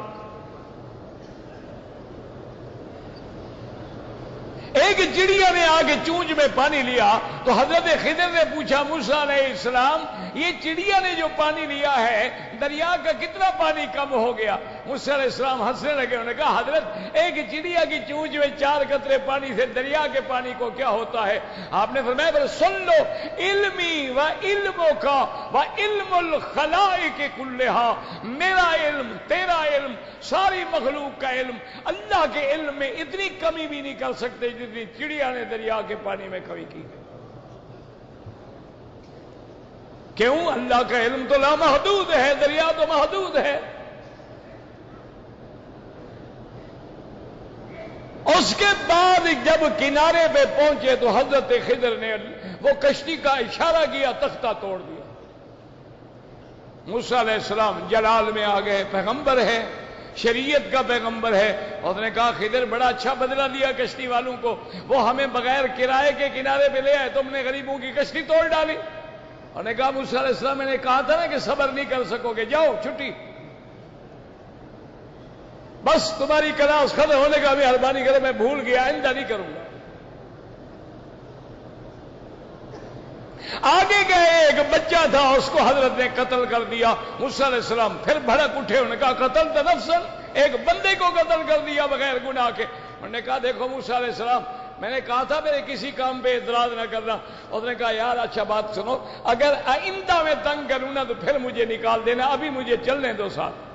ایک چڑیا نے آگے چونچ میں پانی لیا تو حضرت خضر نے پوچھا موسیٰ علیہ السلام، یہ چڑیا نے جو پانی لیا ہے دریا کا کتنا پانی کم ہو گیا؟ موسیٰ علیہ السلام ہنسنے لگے، انہوں نے کہا حضرت ایک چڑیا کی چونچ میں 4 قطرے پانی سے دریا کے پانی کو کیا ہوتا ہے؟ آپ نے فرمایا پر سن لو، علمی و علموں کا و علم الخلائق کلھا، میرا علم، تیرا علم، ساری مخلوق کا علم، اللہ کے علم میں اتنی کمی بھی نہیں کر سکتے جتنی چڑیا نے دریا کے پانی میں کمی کی ہے۔ کیوں؟ اللہ کا علم تو لامحدود ہے، دریا تو محدود ہے۔ اس کے بعد جب کنارے پہ پہنچے تو حضرت خضر نے وہ کشتی کا اشارہ کیا، تختہ توڑ دیا۔ موسیٰ علیہ السلام جلال میں آ گئے، پیغمبر ہے، شریعت کا پیغمبر ہے۔ اس نے کہا خضر بڑا اچھا بدلہ دیا کشتی والوں کو، وہ ہمیں بغیر کرائے کے کنارے پہ لے آئے، تم نے غریبوں کی کشتی توڑ ڈالی۔ انہوں نے کہا موسیٰ علیہ السلام میں نے کہا تھا نا کہ صبر نہیں کر سکو گے، جاؤ چھٹی، بس تمہاری کلاس ختم ہونے کا مہربانی کرو، میں بھول گیا، آئندہ نہیں کروں گا۔ آگے گئے، ایک بچہ تھا، اس کو حضرت نے قتل کر دیا۔ موسیٰ علیہ السلام پھر بھڑک اٹھے، انہوں نے کہا قتل نفسن، ایک بندے کو قتل کر دیا بغیر گناہ کے۔ انہوں نے کہا دیکھو موسیٰ علیہ السلام، میں نے کہا تھا میرے کسی کام پہ اعتراض نہ کرنا۔ اس نے کہا یار اچھا بات سنو، اگر آئندہ میں تنگ کروں نا تو پھر مجھے نکال دینا، ابھی مجھے چلنے دو ساتھ۔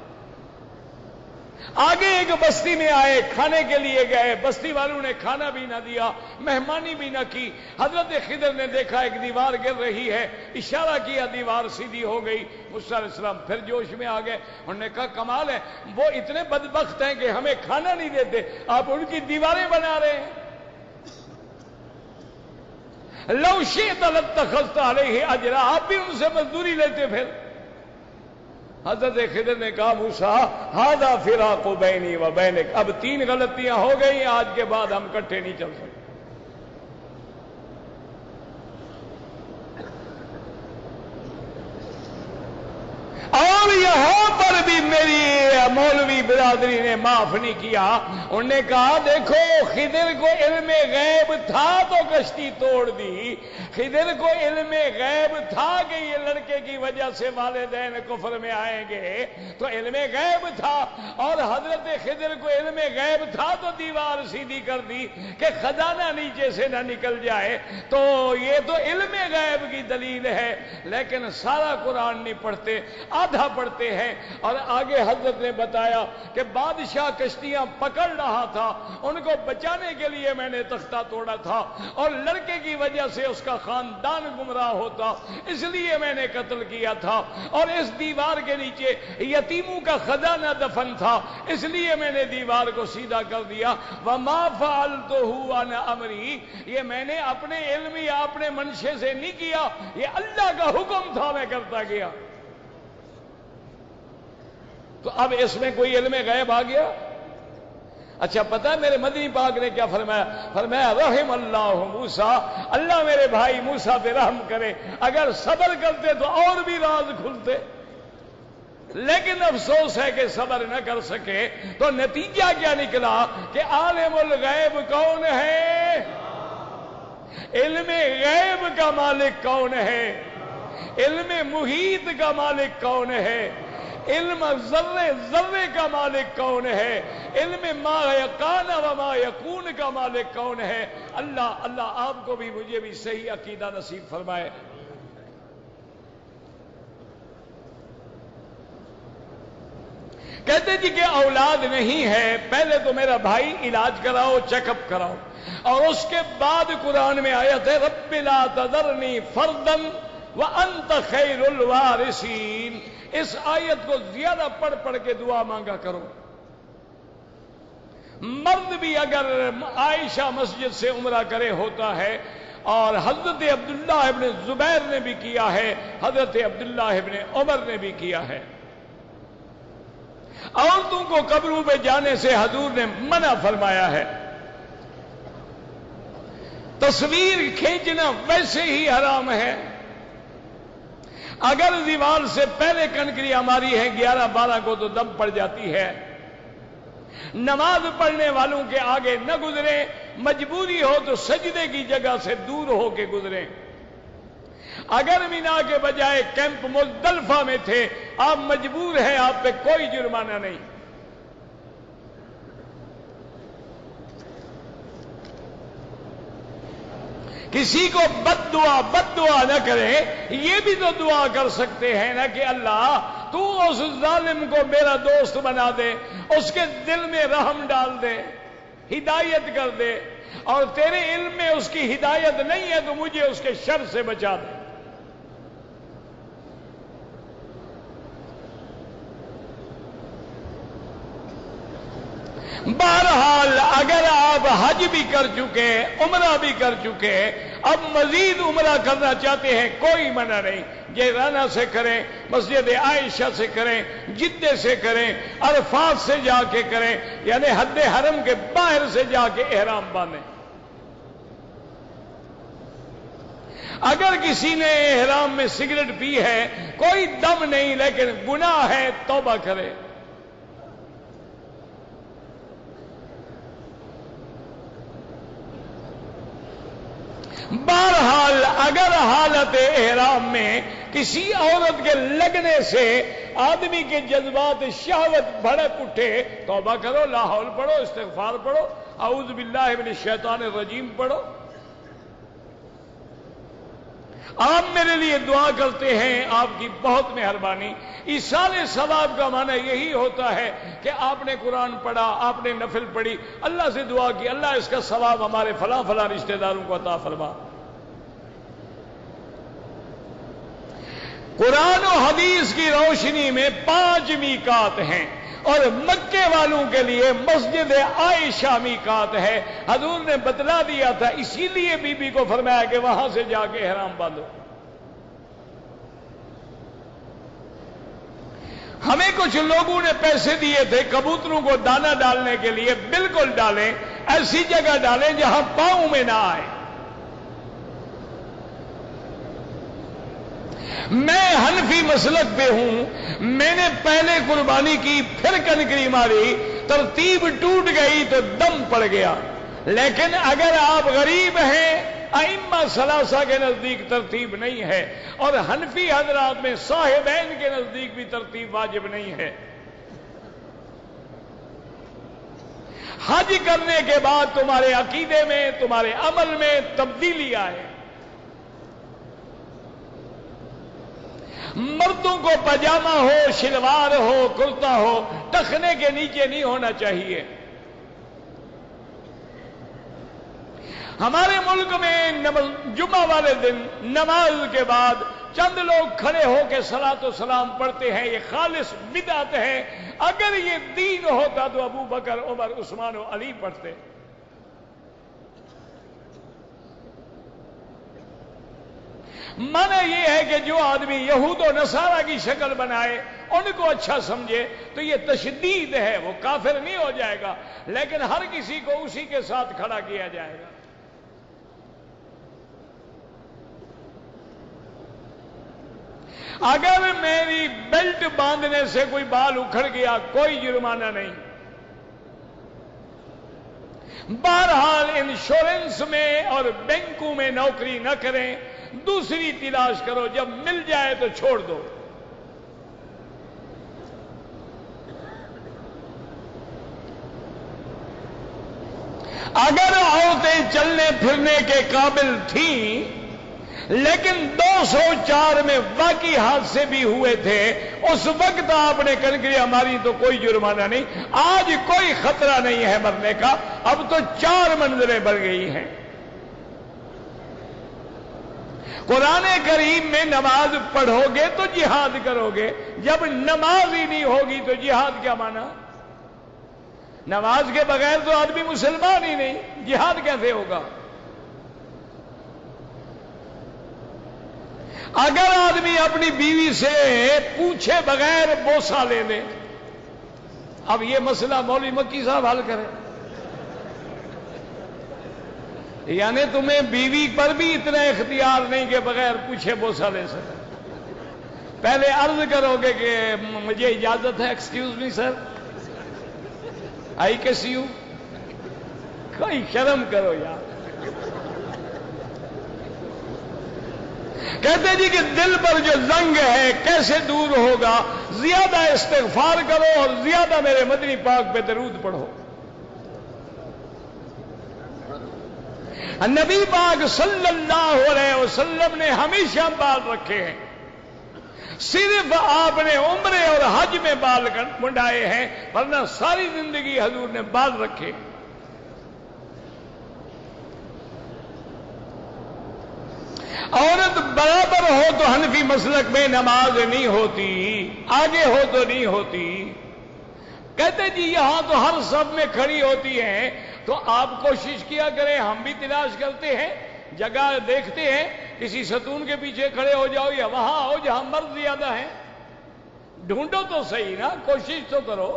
آگے ایک بستی میں آئے، کھانے کے لیے گئے، بستی والوں نے کھانا بھی نہ دیا، مہمانی بھی نہ کی۔ حضرت خضر نے دیکھا ایک دیوار گر رہی ہے، اشارہ کیا، دیوار سیدھی ہو گئی۔ موسیٰ علیہ السلام پھر جوش میں آ گئے، انہوں نے کہا کمال ہے، وہ اتنے بدبخت ہیں کہ ہمیں کھانا نہیں دیتے، آپ ان کی دیواریں بنا رہے ہیں۔ لو شئت لاتخذت علیہ اجرا، آپ بھی ان سے مزدوری لیتے پھر۔ حضرت خضر نے کہا موسیٰ ھذا فراق بینی و بینک، اب 3 غلطیاں ہو گئی، آج کے بعد ہم اکٹھے نہیں چل سکتے۔ اور یہاں پر بھی میری مولوی برادری نے معاف نہیں کیا، انہوں نے کہا دیکھو خضر کو علم غیب تھا تو کشتی توڑ دی، خضر کو علم غیب تھا کہ یہ لڑکے کی وجہ سے والدین کفر میں آئیں گے، تو علم غیب تھا، اور حضرت خضر کو علم غیب تھا تو دیوار سیدھی کر دی کہ خزانہ نیچے سے نہ نکل جائے، تو یہ تو علم غیب کی دلیل ہے، لیکن سارا قرآن نہیں پڑھتے، آدھا پڑھتے ہیں۔ اور آگے حضرت نے بتایا کہ بادشاہ کشتیاں پکڑ رہا تھا، ان کو بچانے کے لیے میں نے تختہ توڑا تھا، اور لڑکے کی وجہ سے اس کا خاندان گمراہ ہوتا، اس لیے میں نے قتل کیا تھا، اور اس دیوار کے نیچے یتیموں کا خزانہ دفن تھا، اس لیے میں نے دیوار کو سیدھا کر دیا۔ وما فعلتہ عن امری، یہ میں نے اپنے علم یا اپنے منشے سے نہیں کیا، یہ اللہ کا حکم تھا، میں کرتا گیا۔ تو اب اس میں کوئی علم غیب آ گیا؟ اچھا پتہ ہے میرے مدنی پاک نے کیا فرمایا؟ فرمایا رحم اللہ موسیٰ، اللہ میرے بھائی موسیٰ پہ رحم کرے، اگر صبر کرتے تو اور بھی راز کھلتے، لیکن افسوس ہے کہ صبر نہ کر سکے، تو نتیجہ کیا نکلا کہ عالم الغیب کون ہے؟ علم غیب کا مالک کون ہے؟ علم محیط کا مالک کون ہے؟ علم ذرے ذرے کا مالک کون ہے؟ علم ما یکان و ما یکون کا مالک کون ہے؟ اللہ اللہ آپ کو بھی مجھے بھی صحیح عقیدہ نصیب فرمائے۔ کہتے جی کہ اولاد نہیں ہے، پہلے تو میرا بھائی علاج کراؤ، چیک اپ کراؤ، اور اس کے بعد قرآن میں آیت ہے رب لا تذرنی فردا وانت خیر الوارثین، اس آیت کو زیادہ پڑھ پڑھ کے دعا مانگا کرو۔ مرد بھی اگر عائشہ مسجد سے عمرہ کرے ہوتا ہے، اور حضرت عبداللہ ابن زبیر نے بھی کیا ہے، حضرت عبداللہ ابن عمر نے بھی کیا ہے۔ عورتوں کو قبروں پہ جانے سے حضور نے منع فرمایا ہے۔ تصویر کھینچنا ویسے ہی حرام ہے۔ اگر دیوار سے پہلے کنکری ہماری ہے 11-12 کو تو دم پڑ جاتی ہے۔ نماز پڑھنے والوں کے آگے نہ گزریں، مجبوری ہو تو سجدے کی جگہ سے دور ہو کے گزریں۔ اگر مینا کے بجائے کیمپ مزدلفہ میں تھے، آپ مجبور ہیں، آپ پہ کوئی جرمانہ نہیں۔ کسی کو بد دعا نہ کریں، یہ بھی تو دعا کر سکتے ہیں نا کہ اللہ تو اس ظالم کو میرا دوست بنا دے، اس کے دل میں رحم ڈال دے، ہدایت کر دے، اور تیرے علم میں اس کی ہدایت نہیں ہے تو مجھے اس کے شر سے بچا دے۔ بہرحال اگر آپ حج بھی کر چکے، عمرہ بھی کر چکے، اب مزید عمرہ کرنا چاہتے ہیں، کوئی منع نہیں، جیرانہ سے کریں، مسجد عائشہ سے کریں، جدہ سے کریں، عرفات سے جا کے کریں، یعنی حد حرم کے باہر سے جا کے احرام باندھیں۔ اگر کسی نے احرام میں سگریٹ پی ہے، کوئی دم نہیں، لیکن گناہ ہے، توبہ کرے۔ بہرحال اگر حالت احرام میں کسی عورت کے لگنے سے آدمی کے جذبات شہوت بھڑک اٹھے، توبہ کرو، لا حول پڑھو، استغفار پڑھو، اعوذ باللہ من الشیطان الرجیم پڑھو۔ آپ میرے لیے دعا کرتے ہیں، آپ کی بہت مہربانی۔ ایصال ثواب کا معنی یہی ہوتا ہے کہ آپ نے قرآن پڑھا، آپ نے نفل پڑھی، اللہ سے دعا کی اللہ اس کا ثواب ہمارے فلاں فلاں رشتہ داروں کو عطا فرما۔ قرآن و حدیث کی روشنی میں 5 میقات ہیں، اور مکے والوں کے لیے مسجد عائشہ میقات ہے۔ حضور نے بتلا دیا تھا، اسی لیے بی بی کو فرمایا کہ وہاں سے جا کے احرام باندھو۔ ہمیں کچھ لوگوں نے پیسے دیے تھے کبوتروں کو دانا ڈالنے کے لیے، بالکل ڈالیں، ایسی جگہ ڈالیں جہاں پاؤں میں نہ آئے۔ میں حنفی مسلک پہ ہوں، میں نے پہلے قربانی کی، پھر کنکری ماری، ترتیب ٹوٹ گئی تو دم پڑ گیا۔ لیکن اگر آپ غریب ہیں، ائمہ ثلاثہ کے نزدیک ترتیب نہیں ہے، اور حنفی حضرات میں صاحبین کے نزدیک بھی ترتیب واجب نہیں ہے۔ حج کرنے کے بعد تمہارے عقیدے میں، تمہارے عمل میں تبدیلی آئے۔ مردوں کو پاجامہ ہو، شلوار ہو، کرتا ہو، ٹخنے کے نیچے نہیں ہونا چاہیے۔ ہمارے ملک میں جمعہ والے دن نماز کے بعد چند لوگ کھڑے ہو کے صلاۃ و سلام پڑھتے ہیں، یہ خالص بدعت ہے۔ اگر یہ دین ہوتا تو ابو بکر، عمر، عثمان و علی پڑھتے۔ معنی یہ ہے کہ جو آدمی یہود و نصارہ کی شکل بنائے، ان کو اچھا سمجھے تو یہ تشدید ہے، وہ کافر نہیں ہو جائے گا، لیکن ہر کسی کو اسی کے ساتھ کھڑا کیا جائے گا۔ اگر میری بیلٹ باندھنے سے کوئی بال اکھڑ گیا، کوئی جرمانہ نہیں۔ بہرحال انشورنس میں اور بینکوں میں نوکری نہ کریں، دوسری تلاش کرو، جب مل جائے تو چھوڑ دو۔ اگر عورتیں چلنے پھرنے کے قابل تھیں، لیکن 204 میں واقعی حادثے بھی ہوئے تھے، اس وقت آپ نے کنکریاں ماری تو کوئی جرمانہ نہیں۔ آج کوئی خطرہ نہیں ہے مرنے کا، اب تو 4 منزلیں بڑھ گئی ہیں۔ قرآن کریم میں نماز پڑھو گے تو جہاد کرو گے، جب نماز ہی نہیں ہوگی تو جہاد کیا مانا؟ نماز کے بغیر تو آدمی مسلمان ہی نہیں، جہاد کیسے ہوگا؟ اگر آدمی اپنی بیوی سے پوچھے بغیر بوسہ لے لے، اب یہ مسئلہ مولوی مکی صاحب حل کرے، یعنی تمہیں بیوی پر بھی اتنا اختیار نہیں کہ بغیر پوچھے بوسہ لے سکے۔ پہلے عرض کرو گے کہ مجھے اجازت ہے، excuse me sir, I case you, کوئی شرم کرو یار۔ کہتے جی کہ دل پر جو زنگ ہے کیسے دور ہوگا؟ زیادہ استغفار کرو اور زیادہ میرے مدنی پاک پہ درود پڑھو۔ نبی پاک صلی اللہ علیہ وسلم نے ہمیشہ بال رکھے ہیں، صرف آپ نے عمرے اور حج میں بال منڈائے ہیں، ورنہ ساری زندگی حضور نے بال رکھے۔ عورت برابر ہو تو حنفی مسلک میں نماز نہیں ہوتی، آگے ہو تو نہیں ہوتی۔ کہتے جی یہاں تو ہر صف میں کھڑی ہوتی ہیں، تو آپ کوشش کیا کریں، ہم بھی تلاش کرتے ہیں، جگہ دیکھتے ہیں، کسی ستون کے پیچھے کھڑے ہو جاؤ یا وہاں ہو جہاں مرد زیادہ ہیں، ڈھونڈو تو صحیح نا، کوشش تو کرو۔